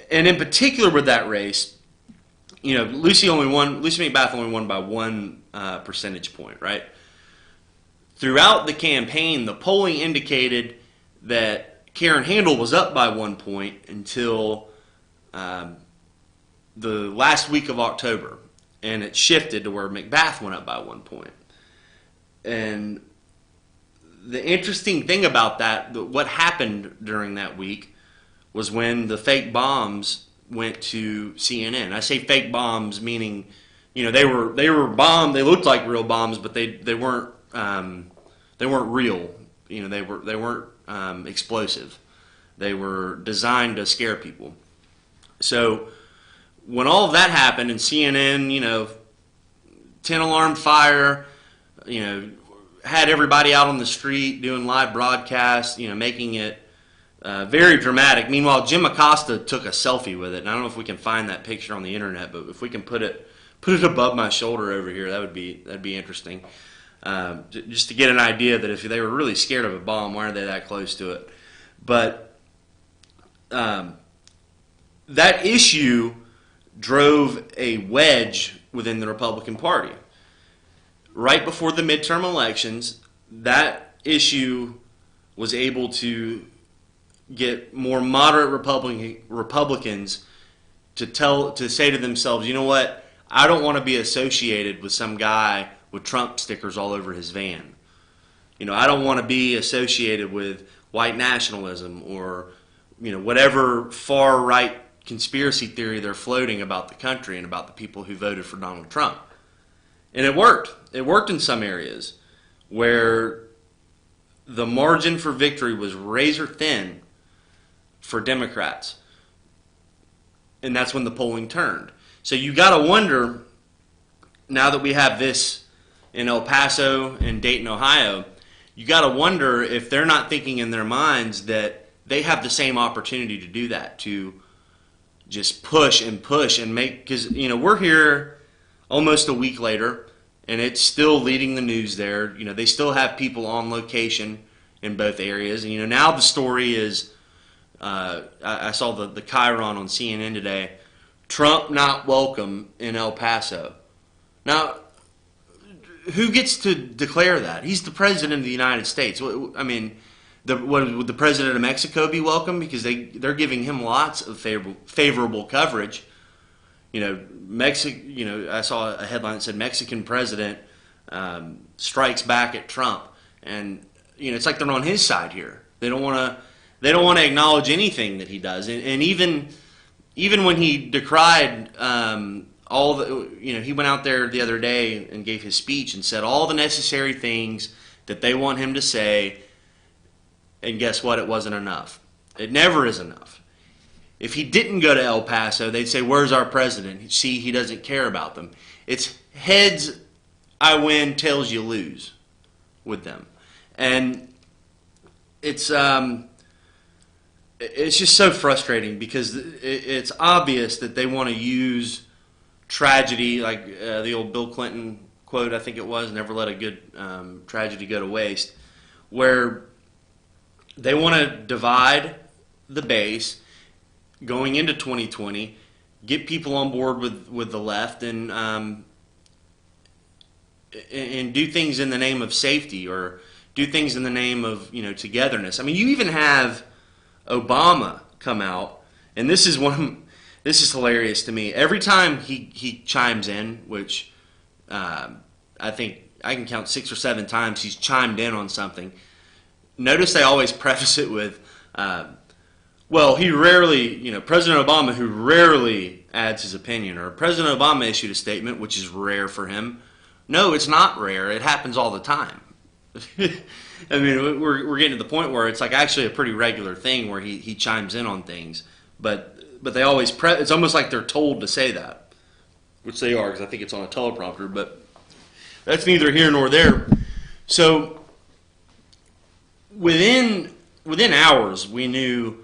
And in particular with that race, Lucy McBath only won by 1 percentage point, right? Throughout the campaign, the polling indicated that Karen Handel was up by 1 point until the last week of October. And it shifted to where McBath went up by 1 point. And the interesting thing about that, what happened during that week, was when the fake bombs went to CNN. I say fake bombs meaning, they were bombed. They looked like real bombs, but they weren't real. They weren't explosive. They were designed to scare people. So when all of that happened and CNN, 10 alarm fire, had everybody out on the street doing live broadcasts, making it very dramatic. Meanwhile, Jim Acosta took a selfie with it, and I don't know if we can find that picture on the internet, but if we can put it above my shoulder over here, that'd be interesting. Just to get an idea that if they were really scared of a bomb, why are they that close to it? But that issue drove a wedge within the Republican Party. Right before the midterm elections, that issue was able to get more moderate Republicans to say to themselves, you know what, I don't want to be associated with some guy with Trump stickers all over his van. I don't want to be associated with white nationalism or whatever far right conspiracy theory they're floating about the country and about the people who voted for Donald Trump. And it worked. It worked in some areas where the margin for victory was razor thin for Democrats. And that's when the polling turned. So you got to wonder, now that we have this in El Paso and Dayton, Ohio, you got to wonder if they're not thinking in their minds that they have the same opportunity to do that, to just push and make, because, we're here almost a week later, and it's still leading the news there. They still have people on location in both areas. And, now the story is, I saw the Chiron on CNN today, Trump not welcome in El Paso. Now, who gets to declare that? He's the president of the United States. I mean, would the president of Mexico be welcome? Because they're giving him lots of favorable coverage. I saw a headline that said Mexican president strikes back at Trump, and it's like they're on his side here. They don't want to acknowledge anything that he does, and even when he decried he went out there the other day and gave his speech and said all the necessary things that they want him to say, and guess what? It wasn't enough. It never is enough. If he didn't go to El Paso, they'd say, where's our president? See, he doesn't care about them. It's heads I win, tails you lose with them. And it's just so frustrating because it's obvious that they want to use tragedy, like the old Bill Clinton quote, I think it was, never let a good tragedy go to waste, where they want to divide the base going into 2020, get people on board with the left, and do things in the name of safety or do things in the name of togetherness. I mean, you even have Obama come out, and this is this is hilarious to me. Every time he chimes in, which I think I can count 6 or 7 times he's chimed in on something. Notice they always preface it with, well, he rarely, President Obama, who rarely adds his opinion, or President Obama issued a statement, which is rare for him. No, it's not rare. It happens all the time. I mean, we're getting to the point where it's like actually a pretty regular thing where he chimes in on things, but they always it's almost like they're told to say that, which they are, because I think it's on a teleprompter, but that's neither here nor there. So within hours, we knew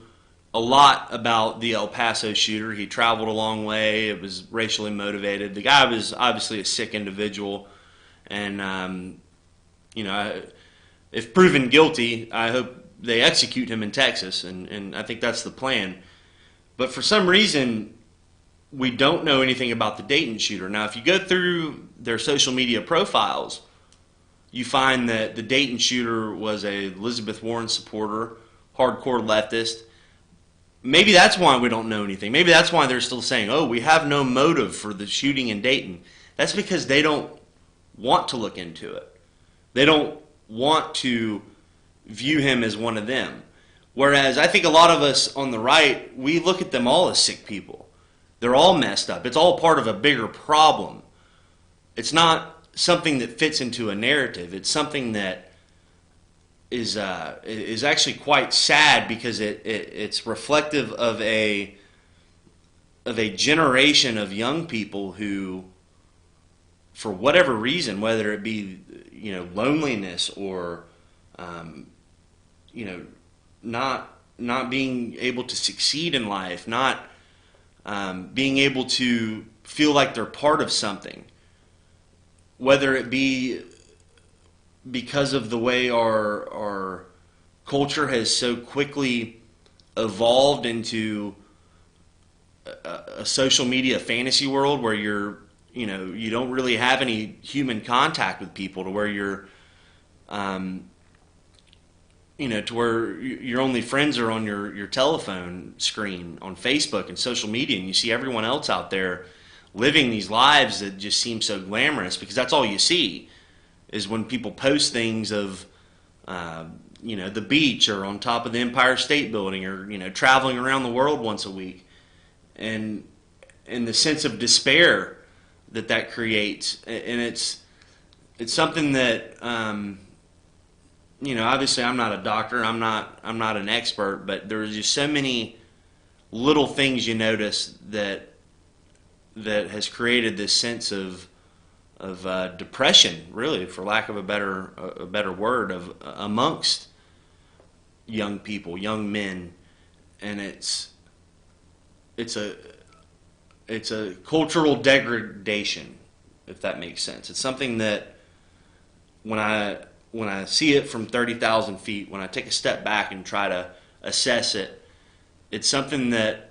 a lot about the El Paso shooter. He traveled a long way. It was racially motivated. The guy was obviously a sick individual, and if proven guilty, I hope they execute him in Texas, and I think that's the plan. But for some reason, we don't know anything about the Dayton shooter. Now, if you go through their social media profiles, you find that the Dayton shooter was a Elizabeth Warren supporter, hardcore leftist. Maybe that's why we don't know anything. Maybe that's why they're still saying, oh, we have no motive for the shooting in Dayton. That's because they don't want to look into it. They don't want to view him as one of them. Whereas I think a lot of us on the right, we look at them all as sick people. They're all messed up. It's all part of a bigger problem. It's not something that fits into a narrative. It's something that is actually quite sad, because it's reflective of a generation of young people who, for whatever reason, whether it be loneliness or not being able to succeed in life, not being able to feel like they're part of something, whether it be because of the way our culture has so quickly evolved into a social media fantasy world where you don't really have any human contact with people, to where you're to where your only friends are on your telephone screen on Facebook and social media, and you see everyone else out there living these lives that just seem so glamorous, because that's all you see is when people post things of the beach, or on top of the Empire State Building, or traveling around the world once a week, and the sense of despair that creates. And it's something that obviously I'm not a doctor, I'm not an expert, but there's just so many little things you notice that has created this sense of depression, really, for lack of a better word, amongst young people, young men, and it's a cultural degradation, if that makes sense. It's something that when I see it from 30,000 feet, when I take a step back and try to assess it, it's something that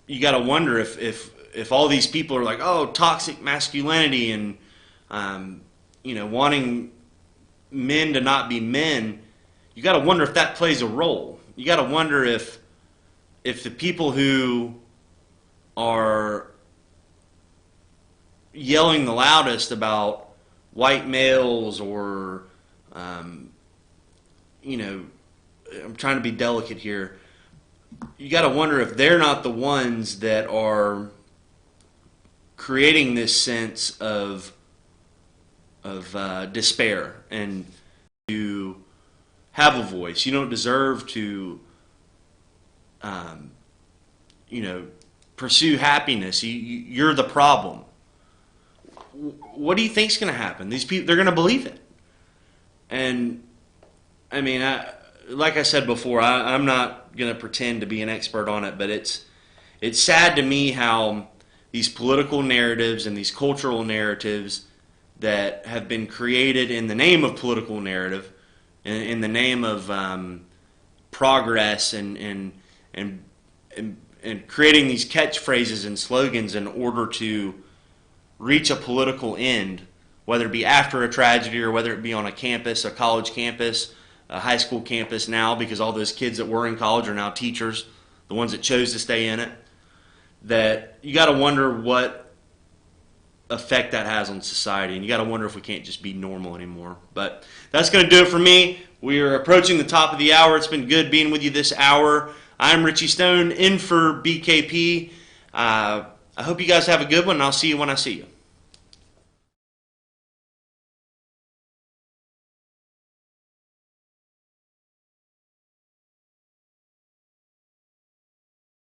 you got to wonder if all these people are like, oh, toxic masculinity and wanting men to not be men. You got to wonder if that plays a role. You got to wonder if the people who are yelling the loudest about white males, or I'm trying to be delicate here, you got to wonder if they're not the ones that are creating this sense of despair, and to have a voice. You don't deserve to pursue happiness. You're the problem. What do you think's going to happen? These people, they're going to believe it. And I mean, like I said before, I'm not going to pretend to be an expert on it, but it's sad to me how these political narratives and these cultural narratives that have been created in the name of political narrative, in the name of progress, and creating these catchphrases and slogans in order to reach a political end, whether it be after a tragedy or whether it be on a campus, a college campus, a high school campus now, because all those kids that were in college are now teachers, the ones that chose to stay in it. that you got to wonder what effect that has on society, and you got to wonder if we can't just be normal anymore. But that's going to do it for me. We are approaching the top of the hour. It's been good being with you this hour. I'm Richie Stone, in for BKP. I hope you guys have a good one, and I'll see you when I see you.